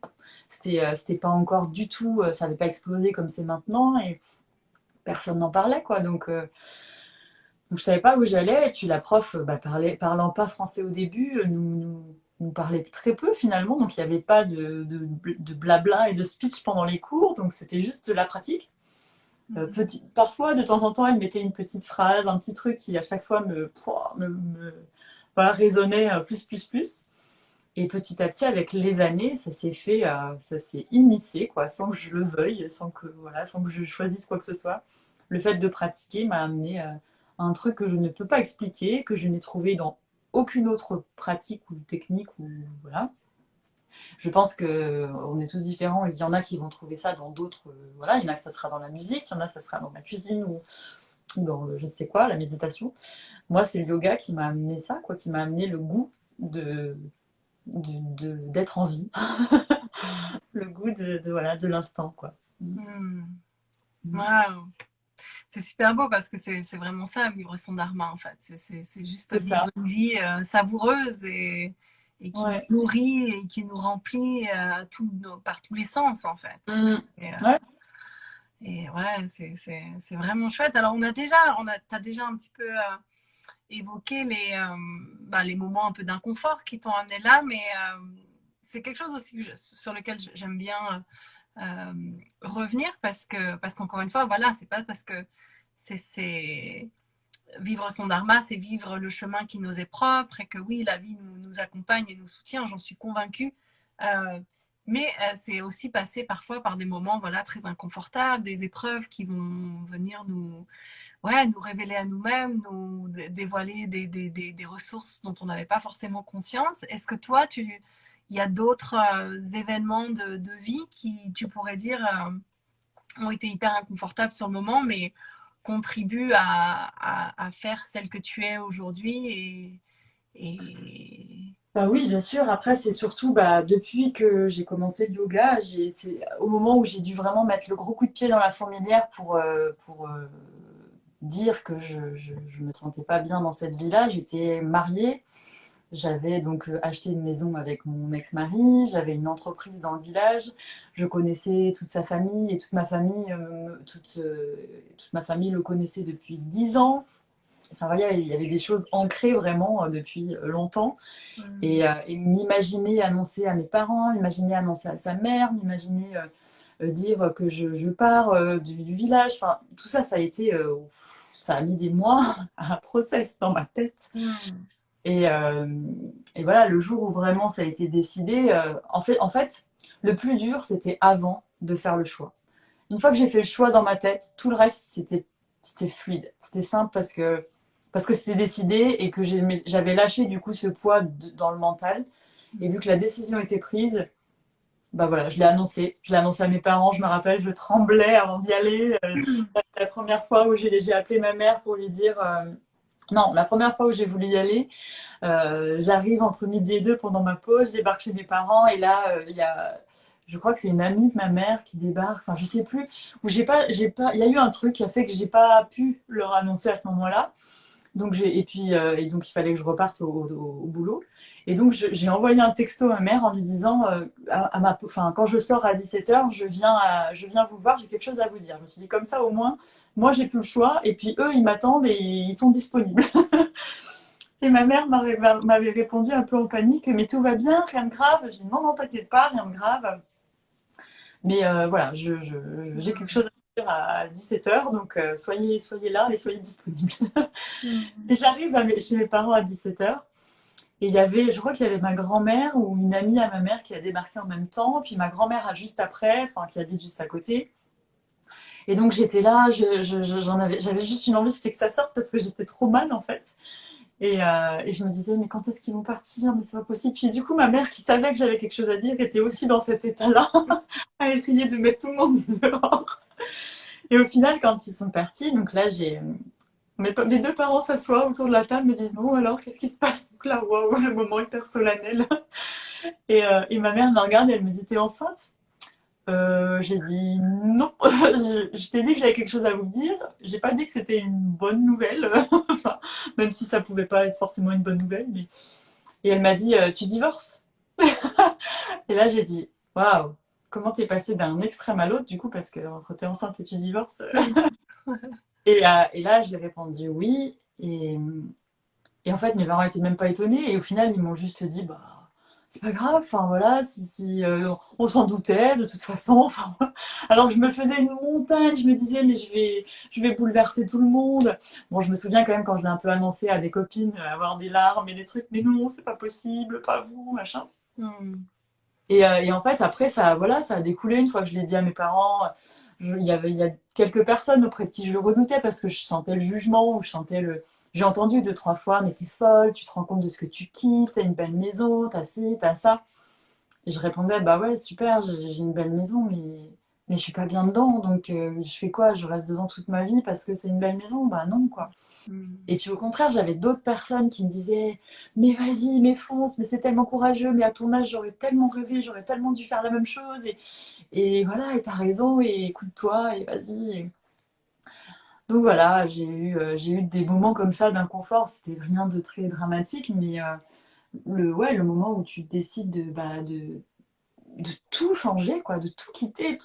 c'était pas encore du tout, ça n'avait pas explosé comme c'est maintenant et personne n'en parlait, quoi. Donc je savais pas où j'allais, et puis la prof, parlant pas français au début, nous parlait très peu finalement, donc il n'y avait pas de blabla et de speech pendant les cours, donc c'était juste la pratique. Parfois, de temps en temps, elle mettait une petite phrase, un petit truc qui à chaque fois voilà, résonnait plus. Et petit à petit, avec les années, ça s'est fait, ça s'est immiscé, quoi, sans que je le veuille, sans que je choisisse quoi que ce soit. Le fait de pratiquer m'a amené à un truc que je ne peux pas expliquer, que je n'ai trouvé dans aucune autre pratique ou technique ou voilà. Je pense que on est tous différents. Il y en a qui vont trouver ça dans d'autres. Voilà, il y en a ça sera dans la musique, il y en a ça sera dans la cuisine ou dans je ne sais quoi, la méditation. Moi, c'est le yoga qui m'a amené ça, quoi, qui m'a amené le goût d'être en vie, le goût voilà, de l'instant, quoi. Mm. Wow. C'est super beau parce que c'est vraiment ça, vivre son dharma en fait. C'est juste C'est vivre ça. une vie savoureuse et qui nous Ouais. nourrit et qui nous remplit par tous les sens en fait. Mm. Et, Ouais. et ouais, c'est vraiment chouette. Alors t'as déjà un petit peu évoqué les moments un peu d'inconfort qui t'ont amené là, mais c'est quelque chose aussi sur lequel j'aime bien revenir parce qu'encore une fois, voilà, c'est pas parce que c'est vivre son dharma, c'est vivre le chemin qui nous est propre et que oui, la vie nous accompagne et nous soutient, j'en suis convaincue. Euh, mais c'est aussi passer parfois par des moments voilà, très inconfortables, des épreuves qui vont venir nous révéler à nous-mêmes, nous dévoiler des ressources dont on n'avait pas forcément conscience. Est-ce que toi, il y a d'autres événements de vie qui, tu pourrais dire, ont été hyper inconfortables sur le moment, mais contribuent à faire celle que tu es aujourd'hui et... Bah oui, bien sûr. Après, c'est surtout depuis que j'ai commencé le yoga, c'est au moment où j'ai dû vraiment mettre le gros coup de pied dans la fourmilière pour dire que je me sentais pas bien dans cette vie-là. J'étais mariée. J'avais donc acheté une maison avec mon ex-mari, j'avais une entreprise dans le village, je connaissais toute sa famille et toute ma famille le connaissait depuis 10 ans. Enfin voilà, il y avait des choses ancrées vraiment depuis longtemps. Et m'imaginer annoncer à mes parents, m'imaginer annoncer à sa mère, m'imaginer dire que je pars du village, enfin tout ça, ça a mis des mois à process dans ma tête. Mm. Et, euh, et voilà, le jour où vraiment ça a été décidé, en fait, le plus dur, c'était avant de faire le choix. Une fois que j'ai fait le choix dans ma tête, tout le reste, c'était fluide. C'était simple parce que c'était décidé et que j'avais lâché du coup ce poids dans le mental. Et vu que la décision était prise, bah voilà, je l'ai annoncé. Je l'ai annoncé à mes parents, je me rappelle, je tremblais avant d'y aller. La première fois où j'ai appelé ma mère pour lui dire... non, la première fois où j'ai voulu y aller, j'arrive entre midi et deux pendant ma pause, je débarque chez mes parents et là, je crois que c'est une amie de ma mère qui débarque, enfin je sais plus, où il y a eu un truc qui a fait que j'ai pas pu leur annoncer à ce moment-là. Donc et donc il fallait que je reparte au boulot. Et donc j'ai envoyé un texto à ma mère en lui disant, enfin quand je sors à 17h, je viens vous voir, j'ai quelque chose à vous dire. Je me suis dit comme ça au moins, moi j'ai plus le choix et puis eux ils m'attendent et ils sont disponibles. Et ma mère m'avait répondu un peu en panique, mais tout va bien, rien de grave. Je dis non, non, t'inquiète pas, rien de grave. Mais voilà, j'ai quelque chose à dire à 17h, donc soyez là et soyez disponibles. Mm. Et j'arrive chez mes parents à 17h. Et je crois qu'il y avait ma grand-mère ou une amie à ma mère qui a débarqué en même temps, puis ma grand-mère a juste après, enfin qui habite juste à côté. Et donc j'étais là, j'avais juste une envie, c'était que ça sorte parce que j'étais trop mal en fait. Et je me disais, mais quand est-ce qu'ils vont partir? Mais c'est pas possible. Puis du coup, ma mère, qui savait que j'avais quelque chose à dire, était aussi dans cet état-là, à essayer de mettre tout le monde dehors. Et au final, quand ils sont partis, donc là, mes deux parents s'assoient autour de la table, me disent, bon, alors, qu'est-ce qui se passe? Donc là, waouh, le moment hyper solennel. Et ma mère me regarde et elle me dit, t'es enceinte? J'ai dit non. Je t'ai dit que j'avais quelque chose à vous dire. J'ai pas dit que c'était une bonne nouvelle, enfin, même si ça pouvait pas être forcément une bonne nouvelle. Mais... Et elle m'a dit, tu divorces? Et là, j'ai dit, waouh, comment t'es passé d'un extrême à l'autre, du coup, parce que entre t'es enceinte et tu divorces. Et là, j'ai répondu oui. Et en fait, mes parents étaient même pas étonnés. Et au final, ils m'ont juste dit, bah, c'est pas grave. Enfin voilà, si on s'en doutait de toute façon. Enfin, voilà. Alors que je me faisais une montagne, je me disais, mais je vais bouleverser tout le monde. Bon, je me souviens quand même quand je l'ai un peu annoncé à des copines, avoir des larmes et des trucs. Mais non, c'est pas possible, pas vous, machin. Et en fait, après, ça, voilà, ça a découlé une fois que je l'ai dit à mes parents. Il y a quelques personnes auprès de qui je le redoutais parce que je sentais le jugement, ou je sentais le. J'ai entendu deux, trois fois, mais t'es folle, tu te rends compte de ce que tu quittes, t'as une belle maison, t'as ci, t'as ça. Et je répondais, bah ouais, super, j'ai une belle maison, mais je suis pas bien dedans, donc je fais quoi? Je reste dedans toute ma vie parce que c'est une belle maison? Bah non, quoi. Et puis au contraire, j'avais d'autres personnes qui me disaient, mais vas-y, mais fonce, mais c'est tellement courageux, mais à ton âge, j'aurais tellement rêvé, j'aurais tellement dû faire la même chose, et voilà, et t'as raison, et écoute-toi, et vas-y. Donc voilà, j'ai eu des moments comme ça d'inconfort, c'était rien de très dramatique, mais ouais, le moment où tu décides de tout changer, quoi, de tout quitter,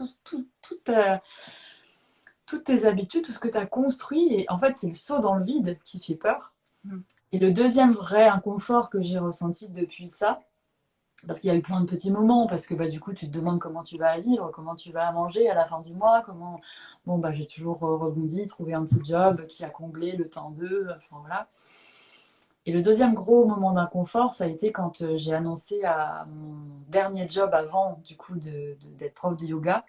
toutes tes habitudes, tout ce que tu as construit. Et en fait, c'est le saut dans le vide qui fait peur. Et le deuxième vrai inconfort que j'ai ressenti depuis ça, parce qu'il y a eu plein de petits moments, parce que bah, du coup, tu te demandes comment tu vas vivre, comment tu vas manger à la fin du mois, comment. Bon, bah, j'ai toujours rebondi, trouvé un petit job qui a comblé le temps d'eux, enfin voilà. Et le deuxième gros moment d'inconfort, ça a été quand j'ai annoncé à mon dernier job avant, du coup, d'être prof de yoga,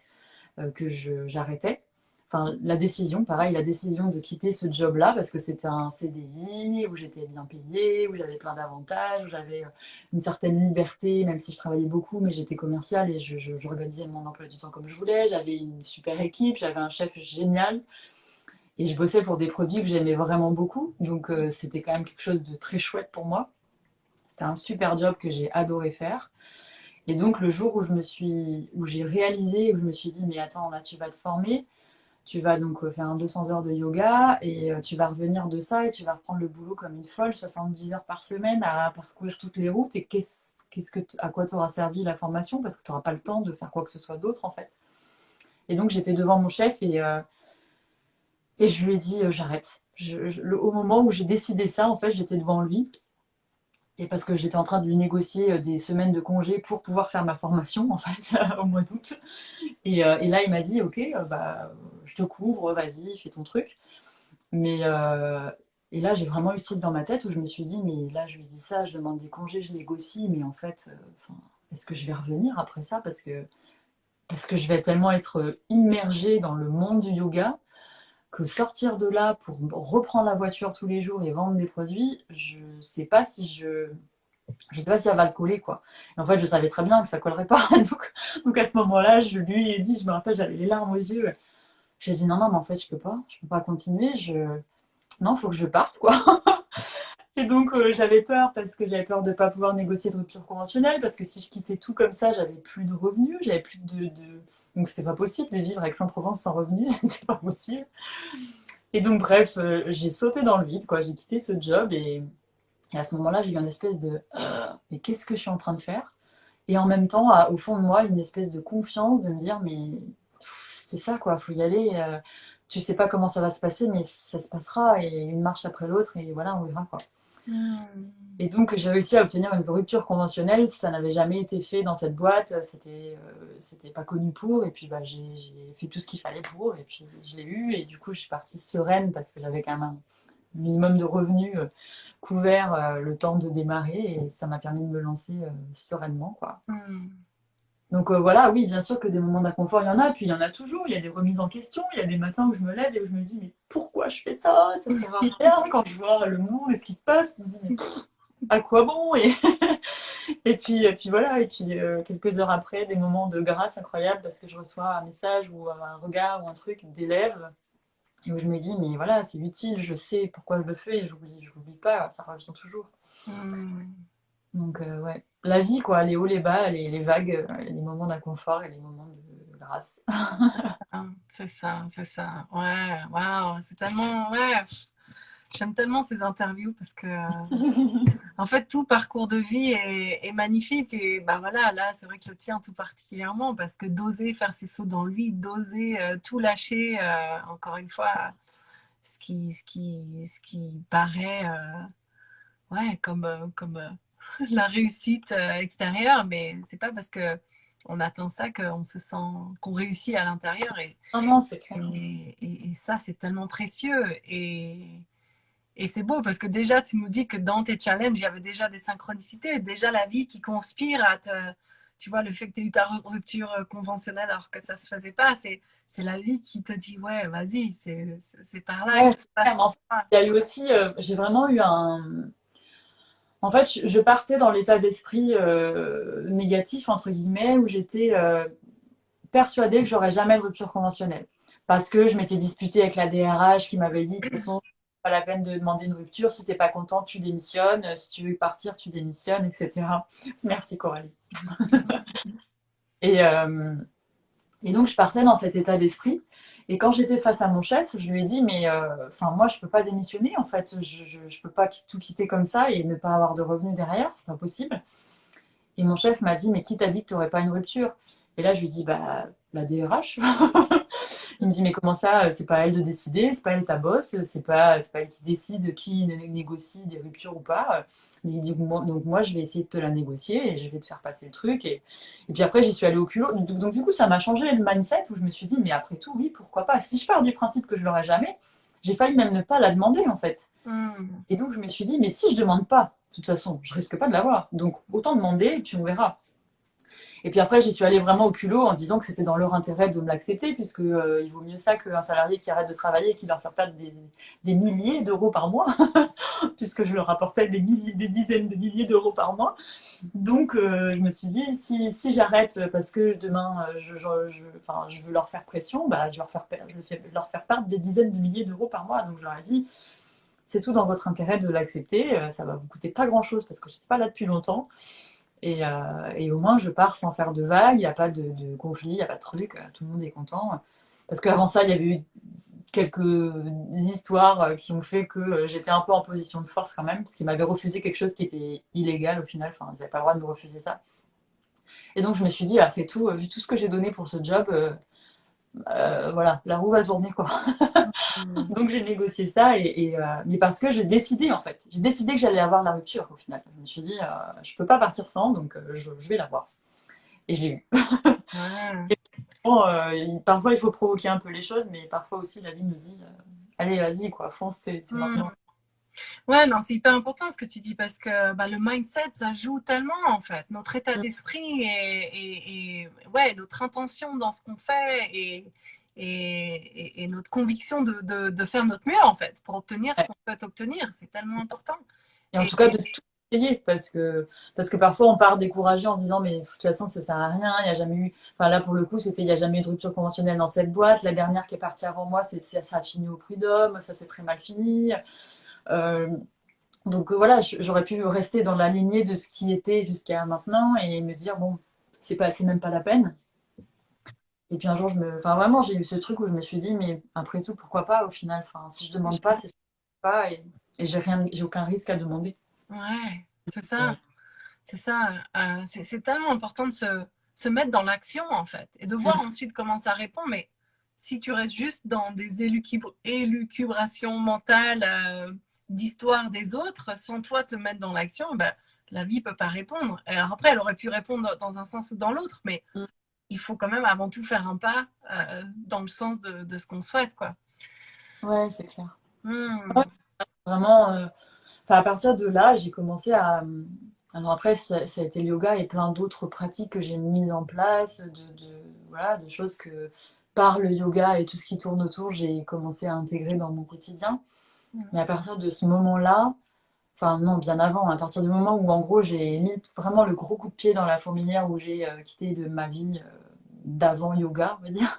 que j'arrêtais. Enfin, la décision, pareil, la décision de quitter ce job-là, parce que c'était un CDI, où j'étais bien payée, où j'avais plein d'avantages, où j'avais une certaine liberté, même si je travaillais beaucoup, mais j'étais commerciale et j'organisais mon emploi du temps comme je voulais. J'avais une super équipe, j'avais un chef génial. Et je bossais pour des produits que j'aimais vraiment beaucoup. Donc c'était quand même quelque chose de très chouette pour moi. C'était un super job que j'ai adoré faire. Et donc le jour où j'ai réalisé, où je me suis dit, mais attends, là tu vas te former, tu vas donc faire un 200 heures de yoga et tu vas revenir de ça et tu vas reprendre le boulot comme une folle, 70 heures par semaine à parcourir toutes les routes. Et à quoi t'aura servi la formation? Parce que tu n'auras pas le temps de faire quoi que ce soit d'autre en fait. Et donc j'étais devant mon chef et je lui ai dit, j'arrête. Au moment où j'ai décidé ça, en fait, j'étais devant lui. Et parce que j'étais en train de lui négocier des semaines de congé pour pouvoir faire ma formation, en fait, au mois d'août. Et là, il m'a dit, OK, bah, je te couvre, vas-y, fais ton truc. Mais, et là, j'ai vraiment eu ce truc dans ma tête où je me suis dit, mais là, je lui dis ça, je demande des congés, je négocie, mais en fait, est-ce que je vais revenir après ça? Parce que je vais tellement être immergée dans le monde du yoga que sortir de là pour reprendre la voiture tous les jours et vendre des produits, je sais pas si ça va le coller, quoi. Et en fait, je savais très bien que ça collerait pas. Donc à ce moment-là, je lui ai dit, je me rappelle, j'avais les larmes aux yeux. J'ai dit non, non, mais en fait, je peux pas continuer. Non, il faut que je parte, quoi. Et donc j'avais peur parce que j'avais peur de ne pas pouvoir négocier de rupture conventionnelle parce que si je quittais tout comme ça, j'avais plus de revenus, j'avais plus donc c'était pas possible de vivre avec Aix-en-Provence sans revenus, c'était pas possible. Et donc, bref, j'ai sauté dans le vide, quoi. J'ai quitté ce job et à ce moment-là, j'ai eu une espèce de mais qu'est-ce que je suis en train de faire? Et en même temps, au fond de moi, une espèce de confiance de me dire, mais c'est ça, quoi, faut y aller. Tu sais pas comment ça va se passer, mais ça se passera et une marche après l'autre et voilà, on verra, quoi. Et donc, j'ai réussi à obtenir une rupture conventionnelle. Ça n'avait jamais été fait dans cette boîte. C'était pas connu pour. Et puis, bah, j'ai fait tout ce qu'il fallait pour. Et puis, je l'ai eu. Et du coup, je suis partie sereine parce que j'avais quand même un minimum de revenus couverts le temps de démarrer. Et ça m'a permis de me lancer sereinement, quoi. Donc voilà, oui, bien sûr que des moments d'inconfort, il y en a, puis il y en a toujours, il y a des remises en question, il y a des matins où je me lève et où je me dis, mais pourquoi je fais ça? Ça sert à rien. Quand je vois le monde et ce qui se passe, je me dis, mais à quoi bon? Et puis voilà, et puis quelques heures après, des moments de grâce incroyables parce que je reçois un message ou un regard ou un truc d'élève et où je me dis, mais voilà, c'est utile, je sais pourquoi je le fais, et j'oublie pas, ça revient toujours. Hmm. Donc ouais, la vie quoi, les hauts, les bas, les vagues, les moments d'inconfort et les moments de grâce. Ah, c'est ça, c'est ça. Ouais, waouh, c'est tellement, ouais, j'aime tellement ces interviews parce que, en fait, tout parcours de vie est magnifique et bah voilà, là, c'est vrai que le tien tout particulièrement parce que d'oser faire ces sauts dans le vide, d'oser tout lâcher, encore une fois, ce qui paraît, ouais, comme la réussite extérieure, mais c'est pas parce que on atteint ça qu'on se sent qu'on réussit à l'intérieur Non, non, c'est clair. et ça c'est tellement précieux et c'est beau parce que déjà tu nous dis que dans tes challenges il y avait déjà des synchronicités, déjà la vie qui conspire à te, tu vois, le fait que tu aies eu ta rupture conventionnelle alors que ça se faisait pas, c'est la vie qui te dit ouais vas-y c'est par là que Ouais, ça c'est passe clair, mais pour en fait, toi. il y a eu aussi, j'ai vraiment eu un. En fait, je partais dans l'état d'esprit négatif, entre guillemets, où j'étais persuadée que j'aurais jamais de rupture conventionnelle. Parce que je m'étais disputée avec la DRH qui m'avait dit, de toute façon, pas la peine de demander une rupture. Si t'es pas content, tu démissionnes. Si tu veux partir, tu démissionnes, etc. Merci Coralie. Et, euh, et donc, je partais dans cet état d'esprit. Et quand j'étais face à mon chef, je lui ai dit, mais enfin, moi, je peux pas démissionner. En fait, je peux pas tout quitter comme ça et ne pas avoir de revenus derrière. C'est pas possible. Et mon chef m'a dit, mais qui t'a dit que tu n'aurais pas une rupture? Et là, je lui dis, bah, la DRH. Il me dit, mais comment ça? C'est pas à elle de décider, c'est pas elle ta boss, c'est pas elle qui décide qui négocie des ruptures ou pas. Il dit, donc moi, je vais essayer de te la négocier et je vais te faire passer le truc. Et puis après, j'y suis allée au culot. Donc, du coup, ça m'a changé le mindset où je me suis dit, mais après tout, oui, pourquoi pas? Si je pars du principe que je l'aurai jamais, j'ai failli même ne pas la demander, en fait. Hmm. Et donc, je me suis dit, mais si je demande pas, de toute façon, je risque pas de l'avoir. Donc, autant demander et puis on verra. Et puis après, j'y suis allée vraiment au culot en disant que c'était dans leur intérêt de me l'accepter, puisque il vaut mieux ça qu'un salarié qui arrête de travailler et qui leur fait perdre des milliers d'euros par mois, puisque je leur apportais des dizaines de milliers d'euros par mois. Donc, je me suis dit, si j'arrête parce que demain, enfin, je veux leur faire pression, bah, je vais leur faire perdre des dizaines de milliers d'euros par mois. Donc, je leur ai dit, c'est tout dans votre intérêt de l'accepter. Ça va vous coûter pas grand-chose parce que je n'étais pas là depuis longtemps. Et au moins, je pars sans faire de vagues, il n'y a pas de conflit, il n'y a pas de truc, tout le monde est content. Parce qu'avant ça, il y avait eu quelques histoires qui ont fait que j'étais un peu en position de force quand même, parce qu'ils m'avaient refusé quelque chose qui était illégal au final, enfin, ils n'avaient pas le droit de me refuser ça. Et donc, je me suis dit, après tout, vu tout ce que j'ai donné pour ce job, voilà, la roue va tourner, quoi. Hmm. Donc j'ai négocié ça, mais parce que j'ai décidé en fait. J'ai décidé que j'allais avoir la rupture au final. Je me suis dit, je peux pas partir sans, donc je vais l'avoir. Et je l'ai eu. Ouais. Bon, parfois il faut provoquer un peu les choses, mais parfois aussi la vie nous dit, allez vas-y quoi, fonce, c'est Hmm. maintenant. Ouais, non, c'est hyper important ce que tu dis parce que bah, le mindset, ça joue tellement en fait. Notre état d'esprit et ouais, notre intention dans ce qu'on fait et notre conviction de faire notre mieux en fait pour obtenir ce Ouais. qu'on souhaite obtenir, c'est tellement important. Et en Et, tout cas de tout essayer, parce que parfois on part découragé en se disant mais de toute façon ça sert à rien, il y a jamais eu, enfin là pour le coup c'était il y a jamais eu de rupture conventionnelle dans cette boîte. La dernière qui est partie avant moi, ça a fini au prud'homme, ça s'est très mal fini. Euh, Donc voilà, j'aurais pu rester dans la lignée de ce qui était jusqu'à maintenant et me dire bon, c'est même pas la peine. Et puis un jour, enfin vraiment, j'ai eu ce truc où je me suis dit mais après tout, pourquoi pas au final. Enfin, si je demande pas, c'est pas et j'ai aucun risque à demander. ouais, c'est Euh, ça, c'est ça. C'est tellement important de se mettre dans l'action en fait et de voir ensuite comment ça répond. Mais si tu restes juste dans des élucubrations mentales d'histoire des autres, sans toi te mettre dans l'action, ben, la vie peut pas répondre. Et alors après, elle aurait pu répondre dans un sens ou dans l'autre, mais il faut quand même avant tout faire un pas dans le sens de ce qu'on souhaite, quoi. ouais, c'est clair. Ouais, Hmm. vraiment, enfin, à partir de là, j'ai commencé Alors après, ça a été le yoga et plein d'autres pratiques que j'ai mises en place, voilà, de choses que par le yoga et tout ce qui tourne autour, j'ai commencé à intégrer dans mon quotidien. Mais à partir de ce moment-là, enfin non, bien avant, à partir du moment où en gros j'ai mis vraiment le gros coup de pied dans la fourmilière, où j'ai quitté de ma vie d'avant yoga, on va dire,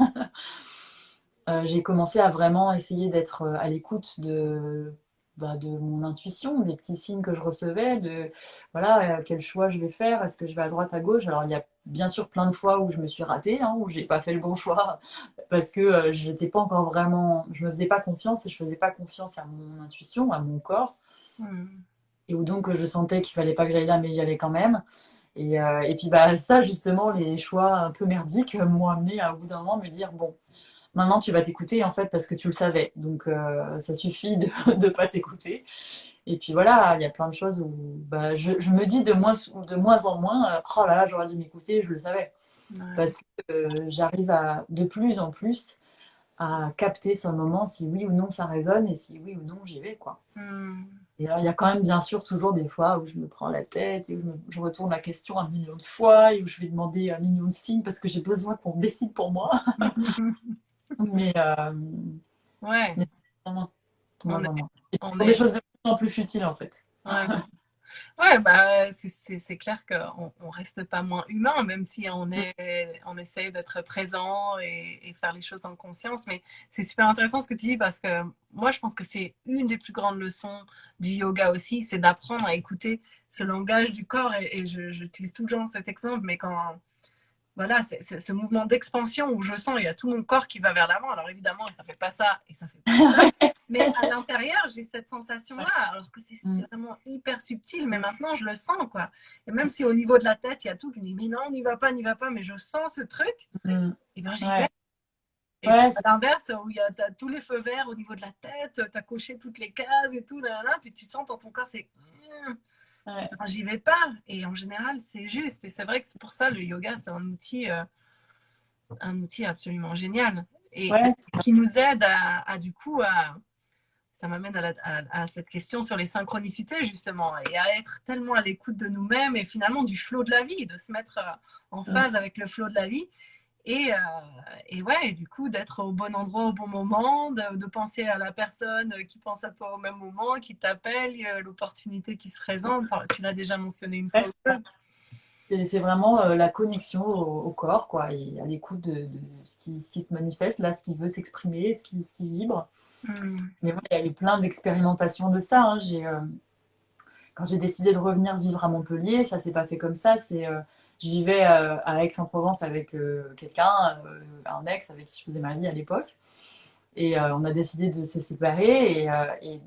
j'ai commencé à vraiment essayer d'être à l'écoute de mon intuition, des petits signes que je recevais, de voilà, quel choix je vais faire, est-ce que je vais à droite, à gauche. Alors il y a bien sûr plein de fois où je me suis ratée, hein, où j'ai pas fait le bon choix, parce que j'étais pas encore vraiment, je me faisais pas confiance et je faisais pas confiance à mon intuition, à mon corps, Mm. et où donc je sentais qu'il fallait pas que j'aille là, mais j'y allais quand même. Et puis bah ça justement, les choix un peu merdiques m'ont amené à au bout d'un moment me dire bon, maintenant, tu vas t'écouter en fait parce que tu le savais. Donc, ça suffit de ne pas t'écouter. Et puis voilà, il y a plein de choses où bah, je me dis de moins en moins, oh là là, j'aurais dû m'écouter, je le savais. Ouais. Parce que j'arrive à de plus en plus à capter sur le moment si oui ou non ça résonne et si oui ou non j'y vais, quoi. Mm. Et là, il y a quand même bien sûr toujours des fois où je me prends la tête et où je retourne la question un million de fois et où je vais demander un million de signes parce que j'ai besoin qu'on décide pour moi. Mais, Ouais, mais de on moins en est, moins. Et on pour des est, choses de plus en plus futiles, en fait. ouais. Ouais, bah, c'est clair qu'on reste pas moins humain, même si on essaye d'être présent et faire les choses en conscience. Mais c'est super intéressant ce que tu dis parce que moi, je pense que c'est une des plus grandes leçons du yoga aussi, c'est d'apprendre à écouter ce langage du corps. Et j'utilise tout le temps cet exemple, mais quand, voilà, c'est ce mouvement d'expansion où je sens il y a tout mon corps qui va vers l'avant. Alors évidemment, ça fait pas ça et ça fait pas ça. Mais à l'intérieur, j'ai cette sensation-là, alors que c'est Mm, vraiment hyper subtil. Mais maintenant, je le sens, quoi. Et même si au niveau de la tête, il y a tout qui dit, mais non, n'y va pas, mais je sens ce truc, mm. et bien j'y vais. Ouais, Et puis ouais, à l'inverse, où il y a tous les feux verts au niveau de la tête, tu as coché toutes les cases et tout, là, là, puis tu sens dans ton corps, c'est ouais, j'y vais pas. Et en général, c'est juste. Et c'est vrai que c'est pour ça le yoga, c'est un outil absolument génial. Et ouais, qui nous aide du coup, ça m'amène à cette question sur les synchronicités, justement, et à être tellement à l'écoute de nous-mêmes et finalement du flot de la vie, de se mettre en mm, phase avec le flot de la vie. Et, euh, et ouais, et du coup, d'être au bon endroit au bon moment, de penser à la personne qui pense à toi au même moment, qui t'appelle, l'opportunité qui se présente. Tu l'as déjà mentionné une ouais, fois ou deux. c'est vraiment la connexion au corps, quoi, et à l'écoute de ce qui se manifeste, là, ce qui veut s'exprimer, ce qui vibre. Mm. Mais moi, il y a eu plein d'expérimentations de ça, hein. Quand j'ai décidé de revenir vivre à Montpellier, ça s'est pas fait comme ça. Je vivais à Aix-en-Provence avec quelqu'un, un ex avec qui je faisais ma vie à l'époque. Et on a décidé de se séparer. Et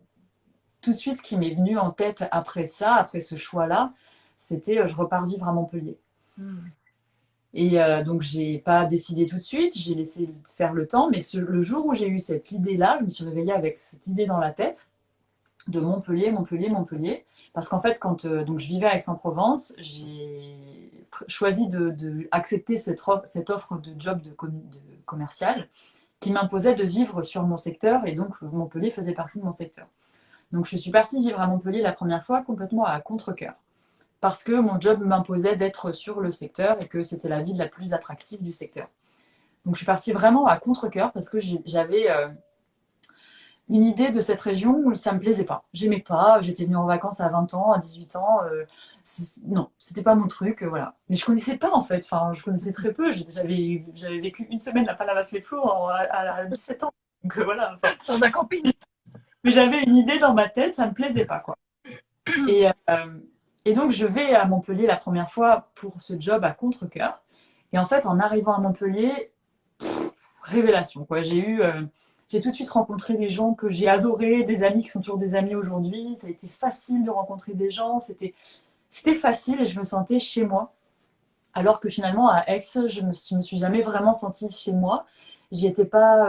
tout de suite, ce qui m'est venu en tête après ça, après ce choix-là, c'était je repars vivre à Montpellier. Mm. Et donc, j'ai pas décidé tout de suite, j'ai laissé faire le temps. Mais le jour où j'ai eu cette idée-là, je me suis réveillée avec cette idée dans la tête de Montpellier, Montpellier, Montpellier. Parce qu'en fait, quand donc je vivais à Aix-en-Provence, j'ai choisi de accepter cette offre de job de commercial qui m'imposait de vivre sur mon secteur, et donc Montpellier faisait partie de mon secteur. Donc je suis partie vivre à Montpellier la première fois complètement à contre-cœur, parce que mon job m'imposait d'être sur le secteur et que c'était la ville la plus attractive du secteur. Donc je suis partie vraiment à contre-cœur parce que j'avais une idée de cette région où ça me plaisait pas. J'aimais pas, j'étais venue en vacances à 20 ans, à 18 ans, non, c'était pas mon truc, voilà. Mais je connaissais pas en fait, enfin je connaissais très peu, j'avais vécu une semaine à Palavas-les-Flots à 17 ans. Donc voilà, enfin. Dans un camping. Mais j'avais une idée dans ma tête, ça me plaisait pas, quoi. Et, euh, et donc je vais à Montpellier la première fois pour ce job à contre-cœur. Et en fait, en arrivant à Montpellier, révélation, quoi. J'ai tout de suite rencontré des gens que j'ai adorés, des amis qui sont toujours des amis aujourd'hui. Ça a été facile de rencontrer des gens. C'était facile et je me sentais chez moi. Alors que finalement, à Aix, je me suis jamais vraiment sentie chez moi. J'y étais pas,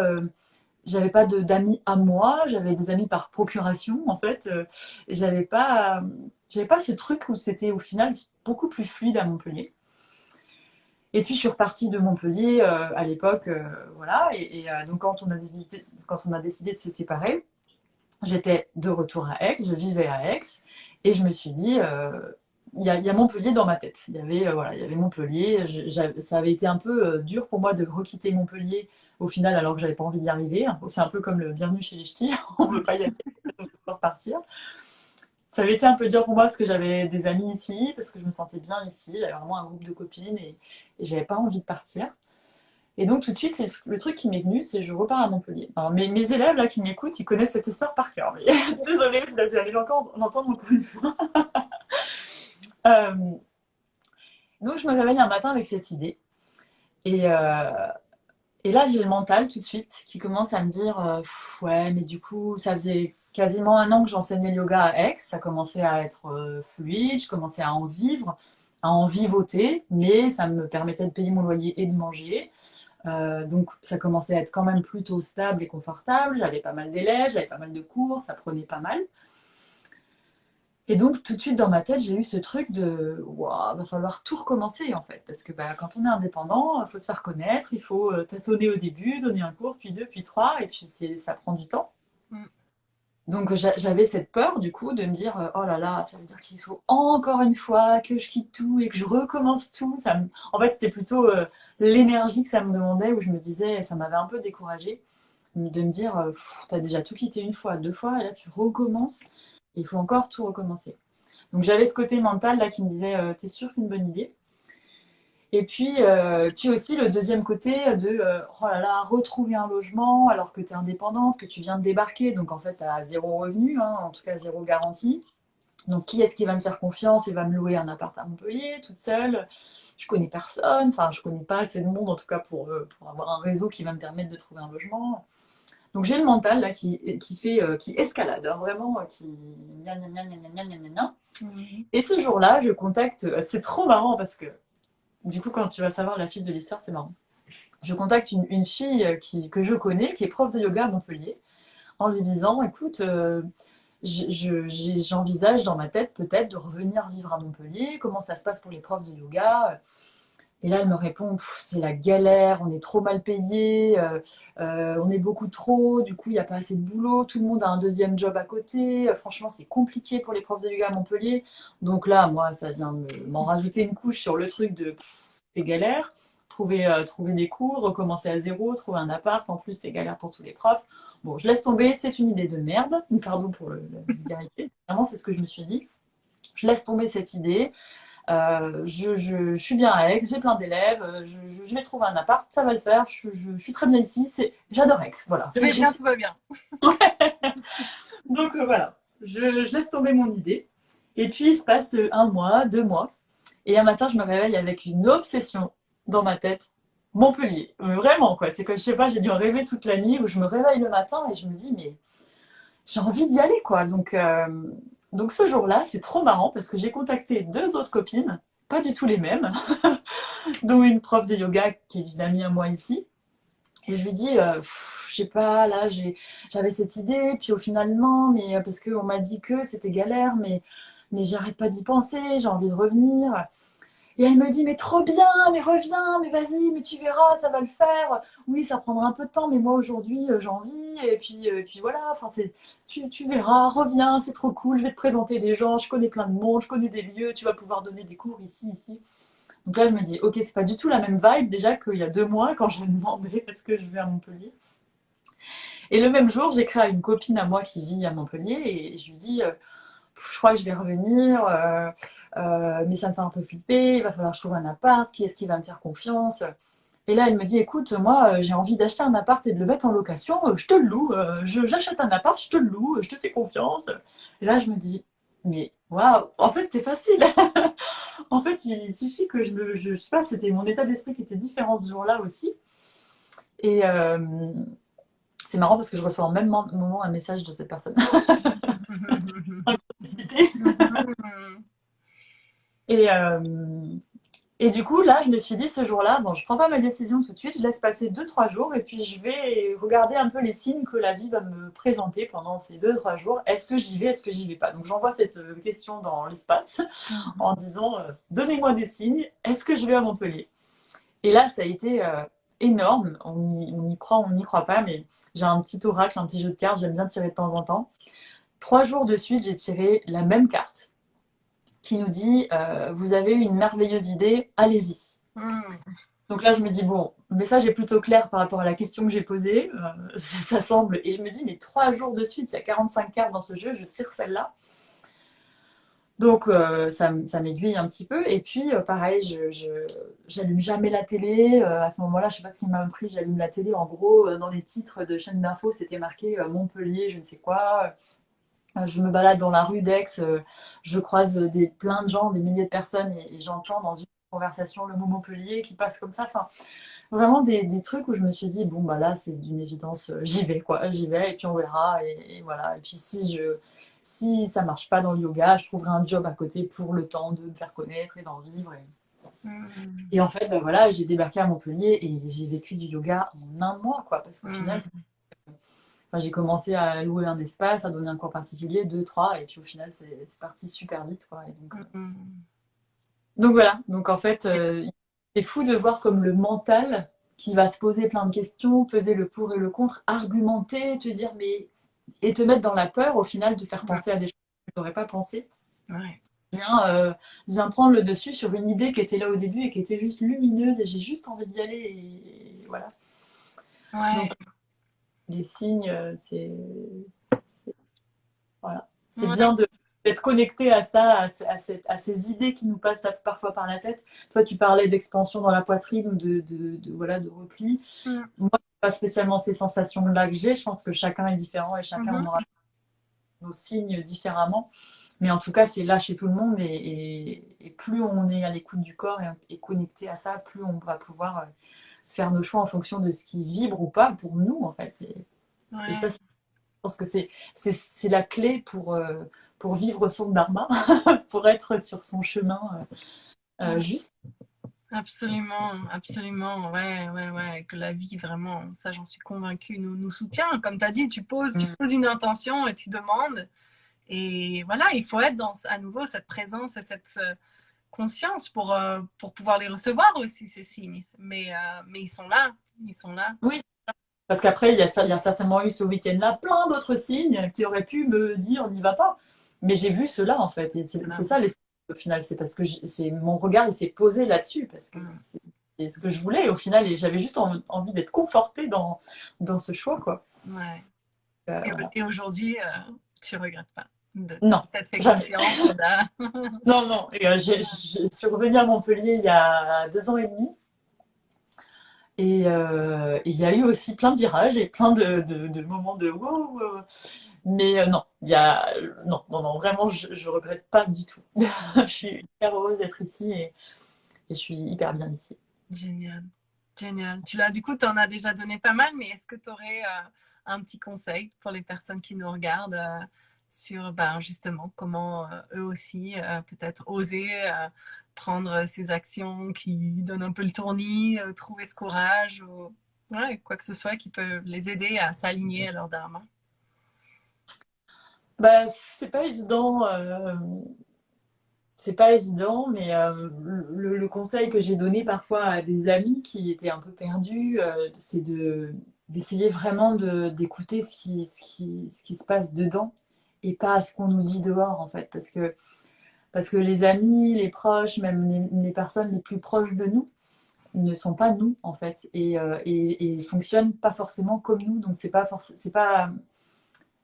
j'avais pas d'amis à moi. J'avais des amis par procuration, en fait. J'avais pas ce truc où c'était au final beaucoup plus fluide à Montpellier. Et puis je suis repartie de Montpellier à l'époque, voilà. Donc quand on a décidé de se séparer, j'étais de retour à Aix, je vivais à Aix, et je me suis dit, il y a Montpellier dans ma tête. Il y avait Montpellier. Ça avait été un peu dur pour moi de requitter Montpellier au final alors que j'avais pas envie d'y arriver. C'est un peu comme le bienvenue chez les ch'tis. On veut pas y aller, on veut repartir. Ça avait été un peu dur pour moi parce que j'avais des amis ici, parce que je me sentais bien ici. J'avais vraiment un groupe de copines et j'avais pas envie de partir. Et donc tout de suite, c'est le truc qui m'est venu, c'est je repars à Montpellier. Alors, mes élèves là qui m'écoutent, ils connaissent cette histoire par cœur. Mais désolée, vous allez encore l'entendre encore une fois. Euh, donc je me réveille un matin avec cette idée. Et, euh, et là, j'ai le mental tout de suite qui commence à me dire ouais, mais du coup, ça faisait quasiment un an que j'enseignais le yoga à Aix. Ça commençait à être fluide, je commençais à en vivre, à en vivoter, mais ça me permettait de payer mon loyer et de manger. Donc ça commençait à être quand même plutôt stable et confortable. J'avais pas mal d'élèves, j'avais pas mal de cours, ça prenait pas mal. Et donc tout de suite dans ma tête, j'ai eu ce truc de waouh, va falloir tout recommencer en fait. Parce que bah, quand on est indépendant, il faut se faire connaître, il faut tâtonner au début, donner un cours, puis deux, puis trois, et puis ça prend du temps. Mm. Donc j'avais cette peur du coup de me dire oh là là, ça veut dire qu'il faut encore une fois que je quitte tout et que je recommence tout. En fait, c'était plutôt l'énergie que ça me demandait où je me disais, ça m'avait un peu découragée de me dire t'as déjà tout quitté une fois, deux fois, et là tu recommences et il faut encore tout recommencer. Donc j'avais ce côté mental là qui me disait t'es sûr c'est une bonne idée. Et puis aussi le deuxième côté de oh là là, retrouver un logement alors que tu es indépendante, que tu viens de débarquer, donc en fait tu as zéro revenu, hein, en tout cas zéro garantie. Donc qui est-ce qui va me faire confiance et va me louer un appart à Montpellier toute seule? Je connais personne, enfin je connais pas assez de monde en tout cas pour avoir un réseau qui va me permettre de trouver un logement. Donc j'ai le mental là qui escalade, hein, vraiment, qui gna gna gna gna gna gna gna gna. Oui. Et ce jour-là, je contacte, c'est trop marrant parce que du coup, quand tu vas savoir la suite de l'histoire, c'est marrant. Je contacte une fille que je connais, qui est prof de yoga à Montpellier, en lui disant, écoute, j'envisage dans ma tête peut-être de revenir vivre à Montpellier, comment ça se passe pour les profs de yoga. Et là, elle me répond, c'est la galère, on est trop mal payé, on est beaucoup trop, du coup, il n'y a pas assez de boulot, tout le monde a un deuxième job à côté, franchement, c'est compliqué pour les profs de yoga à Montpellier. Donc là, moi, ça vient m'en rajouter une couche sur le truc de c'est galère, trouver des cours, recommencer à zéro, trouver un appart, en plus, c'est galère pour tous les profs. Bon, je laisse tomber, c'est une idée de merde, pardon pour la vulgarité, vraiment, c'est ce que je me suis dit. Je laisse tomber cette idée. Je suis bien à Aix, j'ai plein d'élèves, je vais trouver un appart, ça va le faire, je suis très bien ici, j'adore Aix, voilà. Tout va bien, tout va bien. Donc voilà, je laisse tomber mon idée. Et puis il se passe un mois, deux mois, et un matin je me réveille avec une obsession dans ma tête. Montpellier, vraiment quoi, c'est que je sais pas, j'ai dû en rêver toute la nuit où je me réveille le matin et je me dis mais j'ai envie d'y aller quoi. Donc ce jour-là, c'est trop marrant parce que j'ai contacté deux autres copines, pas du tout les mêmes, dont une prof de yoga qui est une amie à moi ici. Et je lui dis, je sais pas, là j'avais cette idée, puis au final non, mais parce qu'on m'a dit que c'était galère, mais j'arrête pas d'y penser, j'ai envie de revenir. Et elle me dit, mais trop bien, mais reviens, mais vas-y, mais tu verras, ça va le faire. Oui, ça prendra un peu de temps, mais moi aujourd'hui, j'ai envie. Et puis voilà, enfin, tu verras, reviens, c'est trop cool, je vais te présenter des gens, je connais plein de monde, je connais des lieux, tu vas pouvoir donner des cours ici, ici. Donc là, je me dis, ok, c'est pas du tout la même vibe déjà qu'il y a 2 mois quand je lui ai demandé est-ce que je vais à Montpellier. Et le même jour, j'écris à une copine à moi qui vit à Montpellier et je lui dis, je crois que je vais revenir, mais ça me fait un peu flipper, il va falloir que je trouve un appart, qui est-ce qui va me faire confiance? Et là, elle me dit, écoute, moi, j'ai envie d'acheter un appart et de le mettre en location, je te le loue, j'achète un appart, je te le loue, je te fais confiance. Et là, je me dis, mais waouh, en fait, c'est facile. En fait, il suffit que je sais pas, c'était mon état d'esprit qui était différent ce jour-là aussi. Et c'est marrant parce que je reçois en même moment un message de cette personne. Et, et du coup, là, je me suis dit ce jour-là, bon, je prends pas ma décision tout de suite, je laisse passer 2, 3 jours et puis je vais regarder un peu les signes que la vie va me présenter pendant ces 2, 3 jours. Est-ce que j'y vais, est-ce que j'y vais pas? Donc j'envoie cette question dans l'espace en disant donnez-moi des signes, est-ce que je vais à Montpellier? Et là, ça a été énorme. On y croit, on n'y croit pas, mais j'ai un petit oracle, un petit jeu de cartes, j'aime bien tirer de temps en temps. 3 jours de suite, j'ai tiré la même carte. qui nous dit vous avez eu une merveilleuse idée, allez-y. Donc là, je me dis, bon, le message est plutôt clair par rapport à la question que j'ai posée. Ça semble. Et je me dis, mais 3 jours de suite, il y a 45 cartes dans ce jeu, je tire celle-là. Donc ça m'aiguille un petit peu. Et puis pareil, j'allume jamais la télé. À ce moment-là, je sais pas ce qui m'a appris, j'allume la télé. En gros, dans les titres de chaînes d'infos, c'était marqué Montpellier, je ne sais quoi. Je me balade dans la rue d'Aix, je croise plein de gens, des milliers de personnes, et j'entends dans une conversation le mot Montpellier qui passe comme ça. Enfin, vraiment des trucs où je me suis dit, bon, bah là, c'est d'une évidence, j'y vais, quoi. J'y vais, et puis on verra, et voilà. Et puis si ça marche pas dans le yoga, je trouverai un job à côté pour le temps de me faire connaître et d'en vivre. Et en fait, bah, voilà, j'ai débarqué à Montpellier et j'ai vécu du yoga en un mois, quoi. Parce qu'au final, enfin, j'ai commencé à louer un espace, à donner un cours particulier, 2, 3, et puis au final, c'est parti super vite, quoi. Et donc voilà. Donc en fait, c'est fou de voir comme le mental qui va se poser plein de questions, peser le pour et le contre, argumenter, te dire mais et te mettre dans la peur, au final, de faire penser à des choses que tu n'aurais pas pensé. Vient prendre le dessus sur une idée qui était là au début et qui était juste lumineuse et j'ai juste envie d'y aller et voilà. Donc les signes, voilà. C'est bien d'être connecté à ça, à ces idées qui nous passent parfois par la tête. Toi, tu parlais d'expansion dans la poitrine ou voilà, de repli. Moi, pas spécialement ces sensations-là que j'ai. Je pense que chacun est différent et chacun on aura nos signes différemment. Mais en tout cas, c'est là chez tout le monde. Et plus on est à l'écoute du corps et connecté à ça, plus on va pouvoir faire nos choix en fonction de ce qui vibre ou pas pour nous, en fait. Et ça, je pense que c'est la clé pour vivre son dharma, pour être sur son chemin juste. Absolument, absolument, ouais, que la vie vraiment, ça j'en suis convaincue, nous soutient. Comme tu as dit, tu poses une intention et tu demandes. Et voilà, il faut être dans à nouveau cette présence et cette conscience pour pouvoir les recevoir aussi, ces signes. Mais ils sont là, ils sont là. Oui, parce qu'après, il y a certainement eu ce week-end-là plein d'autres signes qui auraient pu me dire n'y va pas. Mais j'ai vu cela en fait. Et c'est ça les signes au final. C'est parce que mon regard il s'est posé là-dessus parce que c'est ce que je voulais au final et j'avais juste envie d'être confortée dans ce choix quoi. Ouais. Et aujourd'hui, tu regrettes pas non, peut-être fait confiance. Non. Et, je suis revenue à Montpellier il y a 2 ans et demi. Et il y a eu aussi plein de virages et plein de moments de wow. Mais non, non, vraiment, je regrette pas du tout. Je suis hyper heureuse d'être ici et je suis hyper bien ici. Génial, génial. Du coup, tu en as déjà donné pas mal, mais est-ce que tu aurais un petit conseil pour les personnes qui nous regardent sur justement comment eux aussi peut-être oser prendre ces actions qui donnent un peu le tournis, trouver ce courage ou quoi que ce soit qui peut les aider à s'aligner à leur dharma? Bah, c'est pas évident. C'est pas évident, mais le conseil que j'ai donné parfois à des amis qui étaient un peu perdus, c'est d'essayer vraiment d'écouter ce qui se passe dedans et pas ce qu'on nous dit dehors en fait. Parce que les amis, les proches, même les personnes les plus proches de nous, ne sont pas nous en fait et fonctionnent pas forcément comme nous. Donc c'est pas,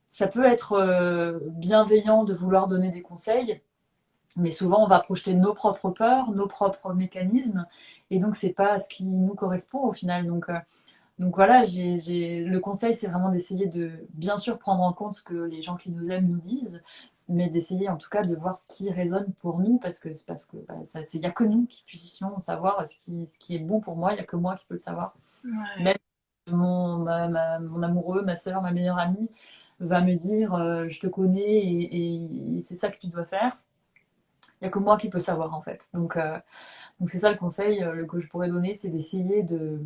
ça peut être bienveillant de vouloir donner des conseils, mais souvent on va projeter nos propres peurs, nos propres mécanismes, et donc c'est pas ce qui nous correspond au final. Donc voilà, le conseil c'est vraiment d'essayer de bien sûr prendre en compte ce que les gens qui nous aiment nous disent, mais d'essayer en tout cas de voir ce qui résonne pour nous, parce que bah, il n'y a que nous qui puissions savoir ce qui est bon pour moi, il n'y a que moi qui peux le savoir. Même mon amoureux, ma soeur, ma meilleure amie va me dire je te connais et c'est ça que tu dois faire. Il n'y a que moi qui peux savoir en fait. Donc c'est ça le conseil que je pourrais donner, c'est d'essayer de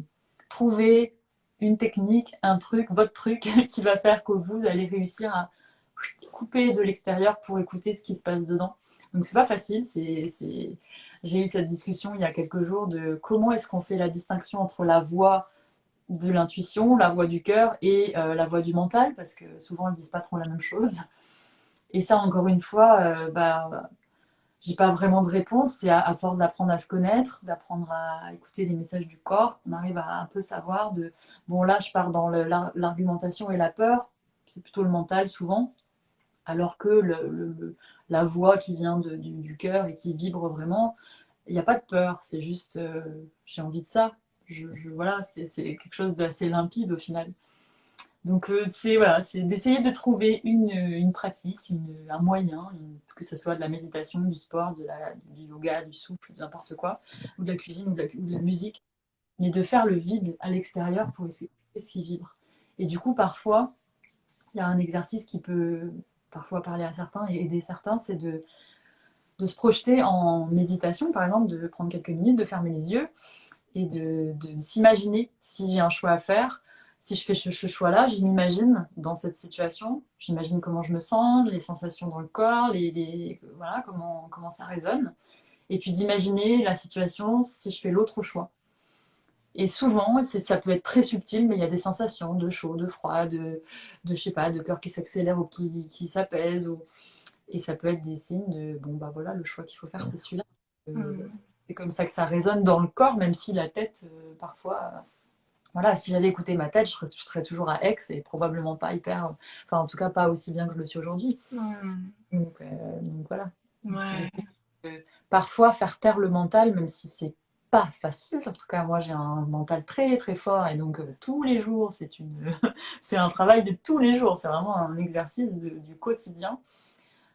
trouver une technique, un truc, votre truc qui va faire que vous allez réussir à couper de l'extérieur pour écouter ce qui se passe dedans. Donc c'est pas facile. J'ai eu cette discussion il y a quelques jours de comment est-ce qu'on fait la distinction entre la voix de l'intuition, la voix du cœur et la voix du mental, parce que souvent ils disent pas trop la même chose. Et ça, encore une fois, j'ai pas vraiment de réponse. C'est à force d'apprendre à se connaître, d'apprendre à écouter les messages du corps, on arrive à un peu savoir bon là je pars dans l'argumentation et la peur, c'est plutôt le mental souvent, alors que la voix qui vient du cœur et qui vibre vraiment, il n'y a pas de peur, c'est juste j'ai envie de ça. Voilà, c'est quelque chose d'assez limpide au final. Donc c'est d'essayer de trouver une pratique, un moyen, que ce soit de la méditation, du sport, du yoga, du souffle, n'importe quoi, ou de la cuisine ou de la musique, mais de faire le vide à l'extérieur pour essayer ce qui vibre. Et du coup, parfois, il y a un exercice qui peut parfois parler à certains et aider certains, c'est de se projeter en méditation, par exemple, de prendre quelques minutes, de fermer les yeux et de s'imaginer si j'ai un choix à faire. Si je fais ce choix-là, je m'imagine dans cette situation, j'imagine comment je me sens, les sensations dans le corps, voilà, comment ça résonne. Et puis d'imaginer la situation si je fais l'autre choix. Et souvent, ça peut être très subtil, mais il y a des sensations de chaud, de froid, je sais pas, de cœur qui s'accélère ou qui s'apaise. Et ça peut être des signes de, bon, bah voilà, le choix qu'il faut faire, c'est celui-là. C'est comme ça que ça résonne dans le corps, même si la tête, parfois, voilà, si j'avais écouté ma tête, je serais toujours à Aix et probablement pas hyper, enfin en tout cas pas aussi bien que je le suis aujourd'hui. Donc voilà. Donc, parfois faire taire le mental, même si c'est pas facile. En tout cas, moi j'ai un mental très très fort et donc tous les jours, c'est un travail de tous les jours. C'est vraiment un exercice du quotidien.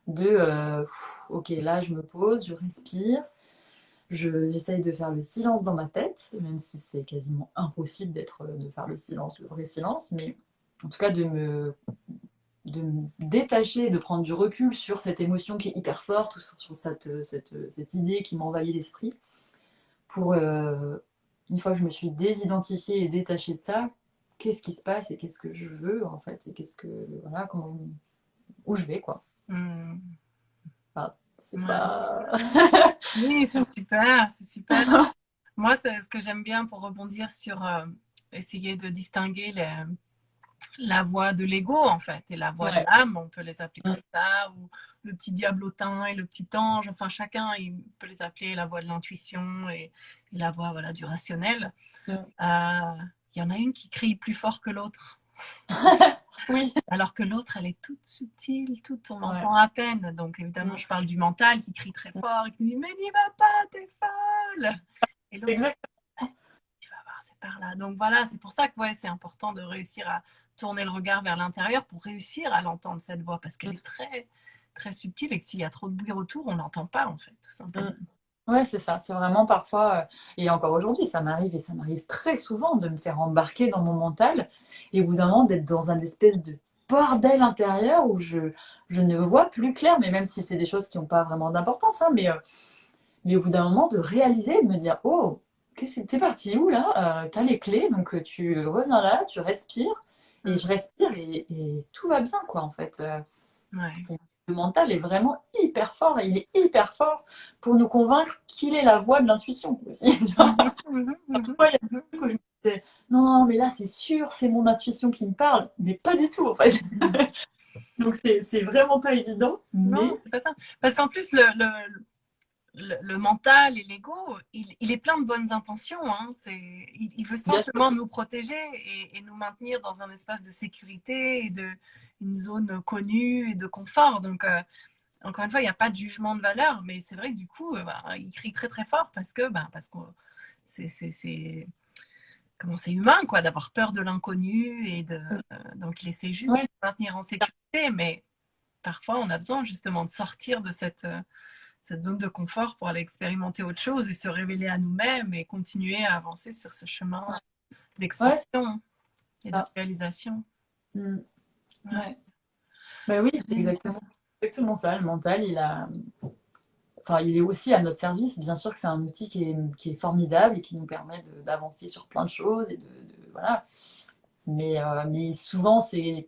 Ok, là je me pose, je respire. J'essaye de faire le silence dans ma tête, même si c'est quasiment impossible de faire le silence, le vrai silence, mais en tout cas de me détacher, de prendre du recul sur cette émotion qui est hyper forte, ou sur cette idée qui m'envahit l'esprit, pour, une fois que je me suis désidentifiée et détachée de ça, qu'est-ce qui se passe et qu'est-ce que je veux en fait, et voilà, où je vais quoi. Enfin, c'est pas... Oui, c'est super, c'est super. Moi, c'est ce que j'aime bien pour rebondir sur essayer de distinguer la voix de l'ego, en fait, et la voix de l'âme, on peut les appeler comme ça, ou le petit diablotin et le petit ange, enfin, chacun, il peut les appeler la voix de l'intuition et la voix, voilà, du rationnel. Il y en a une qui crie plus fort que l'autre. Oui. Alors que l'autre, elle est toute subtile, on l'entend à peine. Donc, évidemment, je parle du mental qui crie très fort et qui dit « Mais n'y va pas, t'es folle !» Et l'autre, tu vas voir, c'est par là. Donc, voilà, c'est pour ça que c'est important de réussir à tourner le regard vers l'intérieur pour réussir à l'entendre, cette voix, parce qu'elle est très, très subtile et que s'il y a trop de bruit autour, on l'entend pas, en fait, tout simplement. Ouais, c'est ça. C'est vraiment parfois, et encore aujourd'hui, ça m'arrive et ça m'arrive très souvent de me faire embarquer dans mon mental et au bout d'un moment d'être dans un espèce de bordel intérieur où je ne vois plus clair, mais même si c'est des choses qui n'ont pas vraiment d'importance, hein, mais au bout d'un moment de réaliser, de me dire, oh, t'es parti où là? T'as les clés, donc tu reviens là, tu respires, et je respire et tout va bien, quoi, en fait. Le mental est vraiment hyper fort et il est hyper fort pour nous convaincre qu'il est la voix de l'intuition aussi. Parfois, il y a des trucs où je me disais, non, mais là, c'est sûr, c'est mon intuition qui me parle, mais pas du tout, en fait. Donc, c'est vraiment pas évident. Mais... Non, c'est pas ça. Parce qu'en plus, le mental et l'ego, il est plein de bonnes intentions. Hein. Il veut simplement nous protéger et nous maintenir dans un espace de sécurité et une zone connue et de confort. Donc, encore une fois, il n'y a pas de jugement de valeur, mais c'est vrai que du coup, il crie très très fort parce que c'est comment c'est humain quoi, d'avoir peur de l'inconnu et donc il essaie juste de nous maintenir en sécurité, mais parfois on a besoin justement de sortir de cette zone de confort pour aller expérimenter autre chose et se révéler à nous-mêmes et continuer à avancer sur ce chemin d'expansion et de réalisation. Ouais. Ben oui, c'est exactement ça. Le mental, il est aussi à notre service. Bien sûr que c'est un outil qui est formidable et qui nous permet d'avancer sur plein de choses. Voilà. Mais souvent, il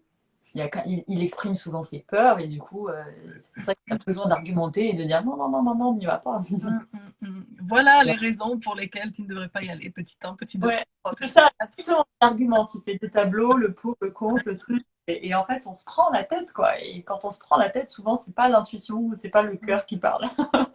exprime souvent ses peurs et du coup, c'est pour ça qu'il a besoin d'argumenter et de dire non, non, non, non, non, on n'y va pas. Voilà les raisons pour lesquelles tu ne devrais pas y aller, petit 1, petit 2. Ouais, c'est ça, exactement. L'argument, il fait des tableaux, le pour, le contre, le truc. Et en fait, on se prend la tête, quoi. Et quand on se prend la tête, souvent, c'est pas l'intuition, c'est pas le cœur qui parle. Ouais.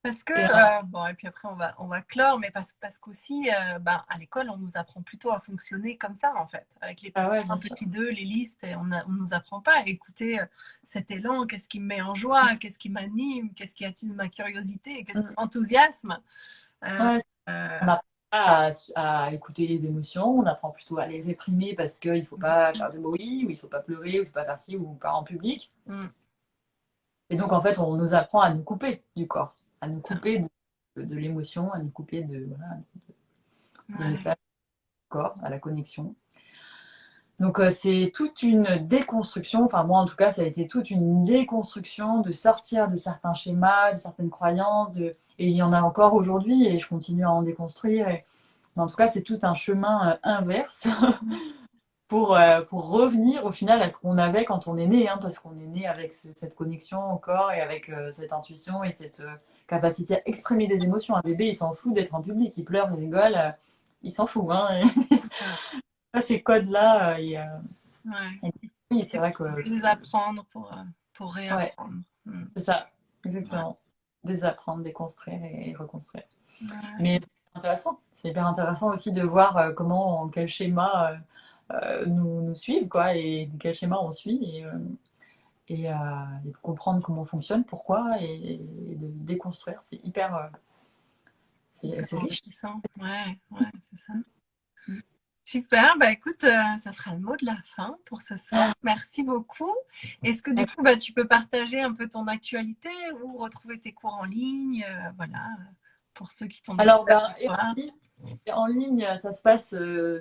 Parce que, Et, bon, et puis après, on va clore, mais parce qu'aussi, ben, à l'école, on nous apprend plutôt à fonctionner comme ça, en fait, avec les ah petits ouais, 1, bien sûr. petit 2, les listes, et on nous apprend pas à écouter cet élan, qu'est-ce qui me met en joie, qu'est-ce qui m'anime, qu'est-ce qui attise ma curiosité, qu'est-ce qui Mm. m'enthousiasme. Euh, Ouais, on euh, n'apprend pas à écouter les émotions, on apprend plutôt à les réprimer parce qu'il ne faut pas faire de bruit, ou il ne faut pas pleurer, ou il ne faut pas faire ci, ou pas en public. mm, Et donc, en fait, on nous apprend à nous couper du corps, à nous ça, couper de l'émotion, à nous couper voilà, des ouais, messages du corps, à la connexion. Donc, c'est toute une déconstruction, enfin moi en tout cas, ça a été toute une déconstruction de sortir de certains schémas, de certaines croyances, et il y en a encore aujourd'hui et je continue à en déconstruire. Mais en tout cas, c'est tout un chemin inverse pour revenir au final à ce qu'on avait quand on est né, hein, parce qu'on est né avec cette connexion au corps et avec cette intuition et cette capacité à exprimer des émotions. Un bébé, il s'en fout d'être en public, il pleure, il rigole, il s'en fout. Hein, ça, ces codes-là, ouais. oui, c'est C'est vrai que désapprendre pour ouais, réapprendre. Mm. c'est ça, Ouais, exactement. Désapprendre, déconstruire et reconstruire. ouais, Mais c'est intéressant. C'est hyper intéressant aussi de voir comment, quel schéma nous suivent, quoi, et quel schéma on suit, et de comprendre comment on fonctionne, pourquoi, et de déconstruire. C'est hyper, hyper c'est riche. enrichissant. Ouais, ouais, c'est ça. Super, bah écoute, ça sera le mot de la fin pour ce soir. Merci beaucoup. Est-ce que du coup, bah, tu peux partager un peu ton actualité ou retrouver tes cours en ligne, voilà, pour ceux qui t'ont Alors, découvert ben, ce soir. en ligne, ça se passe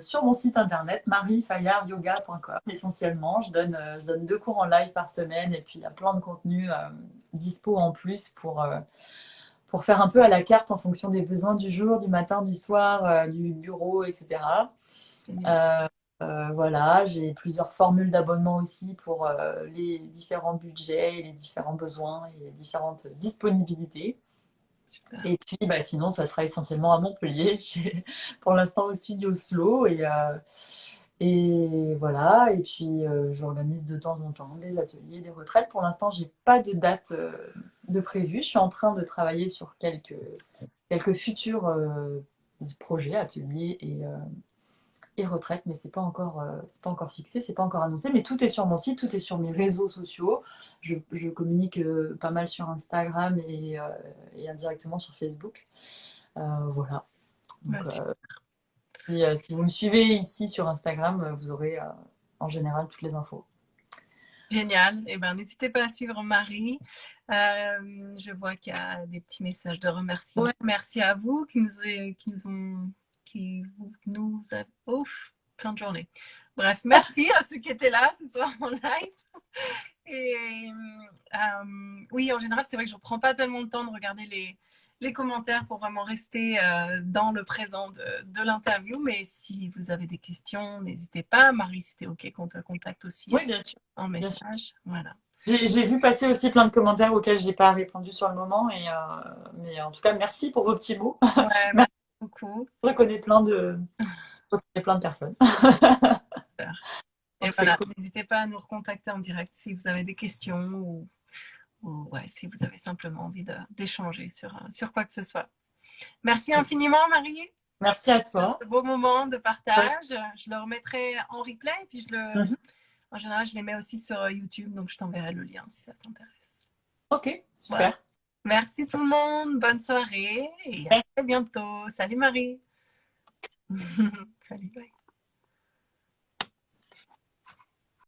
sur mon site internet, mariefayardyoga.com. Essentiellement, je donne 2 cours en live par semaine et puis il y a plein de contenus dispo en plus pour faire un peu à la carte en fonction des besoins du jour, du matin, du soir, du bureau, etc. Génial. Euh, voilà, j'ai plusieurs formules d'abonnement aussi pour les différents budgets, les différents besoins et les différentes disponibilités. Super. Et puis, bah, sinon, ça sera essentiellement à Montpellier, pour l'instant au studio Slow. Et voilà. Et puis, j'organise de temps en temps des ateliers, des retraites. Pour l'instant, j'ai pas de date de prévue. Je suis en train de travailler sur quelques futurs projets, ateliers et retraite, mais c'est pas encore fixé, c'est pas encore annoncé. Mais tout est sur mon site, tout est sur mes réseaux sociaux. Je communique pas mal sur Instagram et indirectement sur Facebook. Voilà. Bah, Donc, si vous me suivez ici sur Instagram, vous aurez en général toutes les infos. génial. Eh ben, n'hésitez pas à suivre Marie. Je vois qu'il y a des petits messages de remerciement. Ouais, Merci à vous qui nous a... Ouf, fin de journée. Bref, merci à ceux qui étaient là ce soir en live. Et oui, en général, c'est vrai que je ne prends pas tellement de temps de regarder les commentaires pour vraiment rester dans le présent de l'interview. Mais si vous avez des questions, n'hésitez pas. Marie, c'était OK qu'on te contacte aussi oui, bien sûr. en Bien sûr. message. Voilà. J'ai vu passer aussi plein de commentaires auxquels j'ai pas répondu sur le moment. Mais en tout cas, merci pour vos petits mots. Ouais, Merci, merci beaucoup. je reconnais plein de personnes. Super. Et Donc c'est voilà, cool. n'hésitez pas à nous recontacter en direct si vous avez des questions ou ouais, si vous avez simplement envie d'échanger sur quoi que ce soit. Merci infiniment, Marie. Merci à De toi. ce beau moment de Ouais. partage. Je le remettrai en replay et puis Mhm. en général, je les mets aussi sur YouTube, donc je t'enverrai le lien si ça t'intéresse. Ok, Voilà. super. Merci tout le monde, bonne soirée et à très bientôt. Salut Marie. Salut, bye.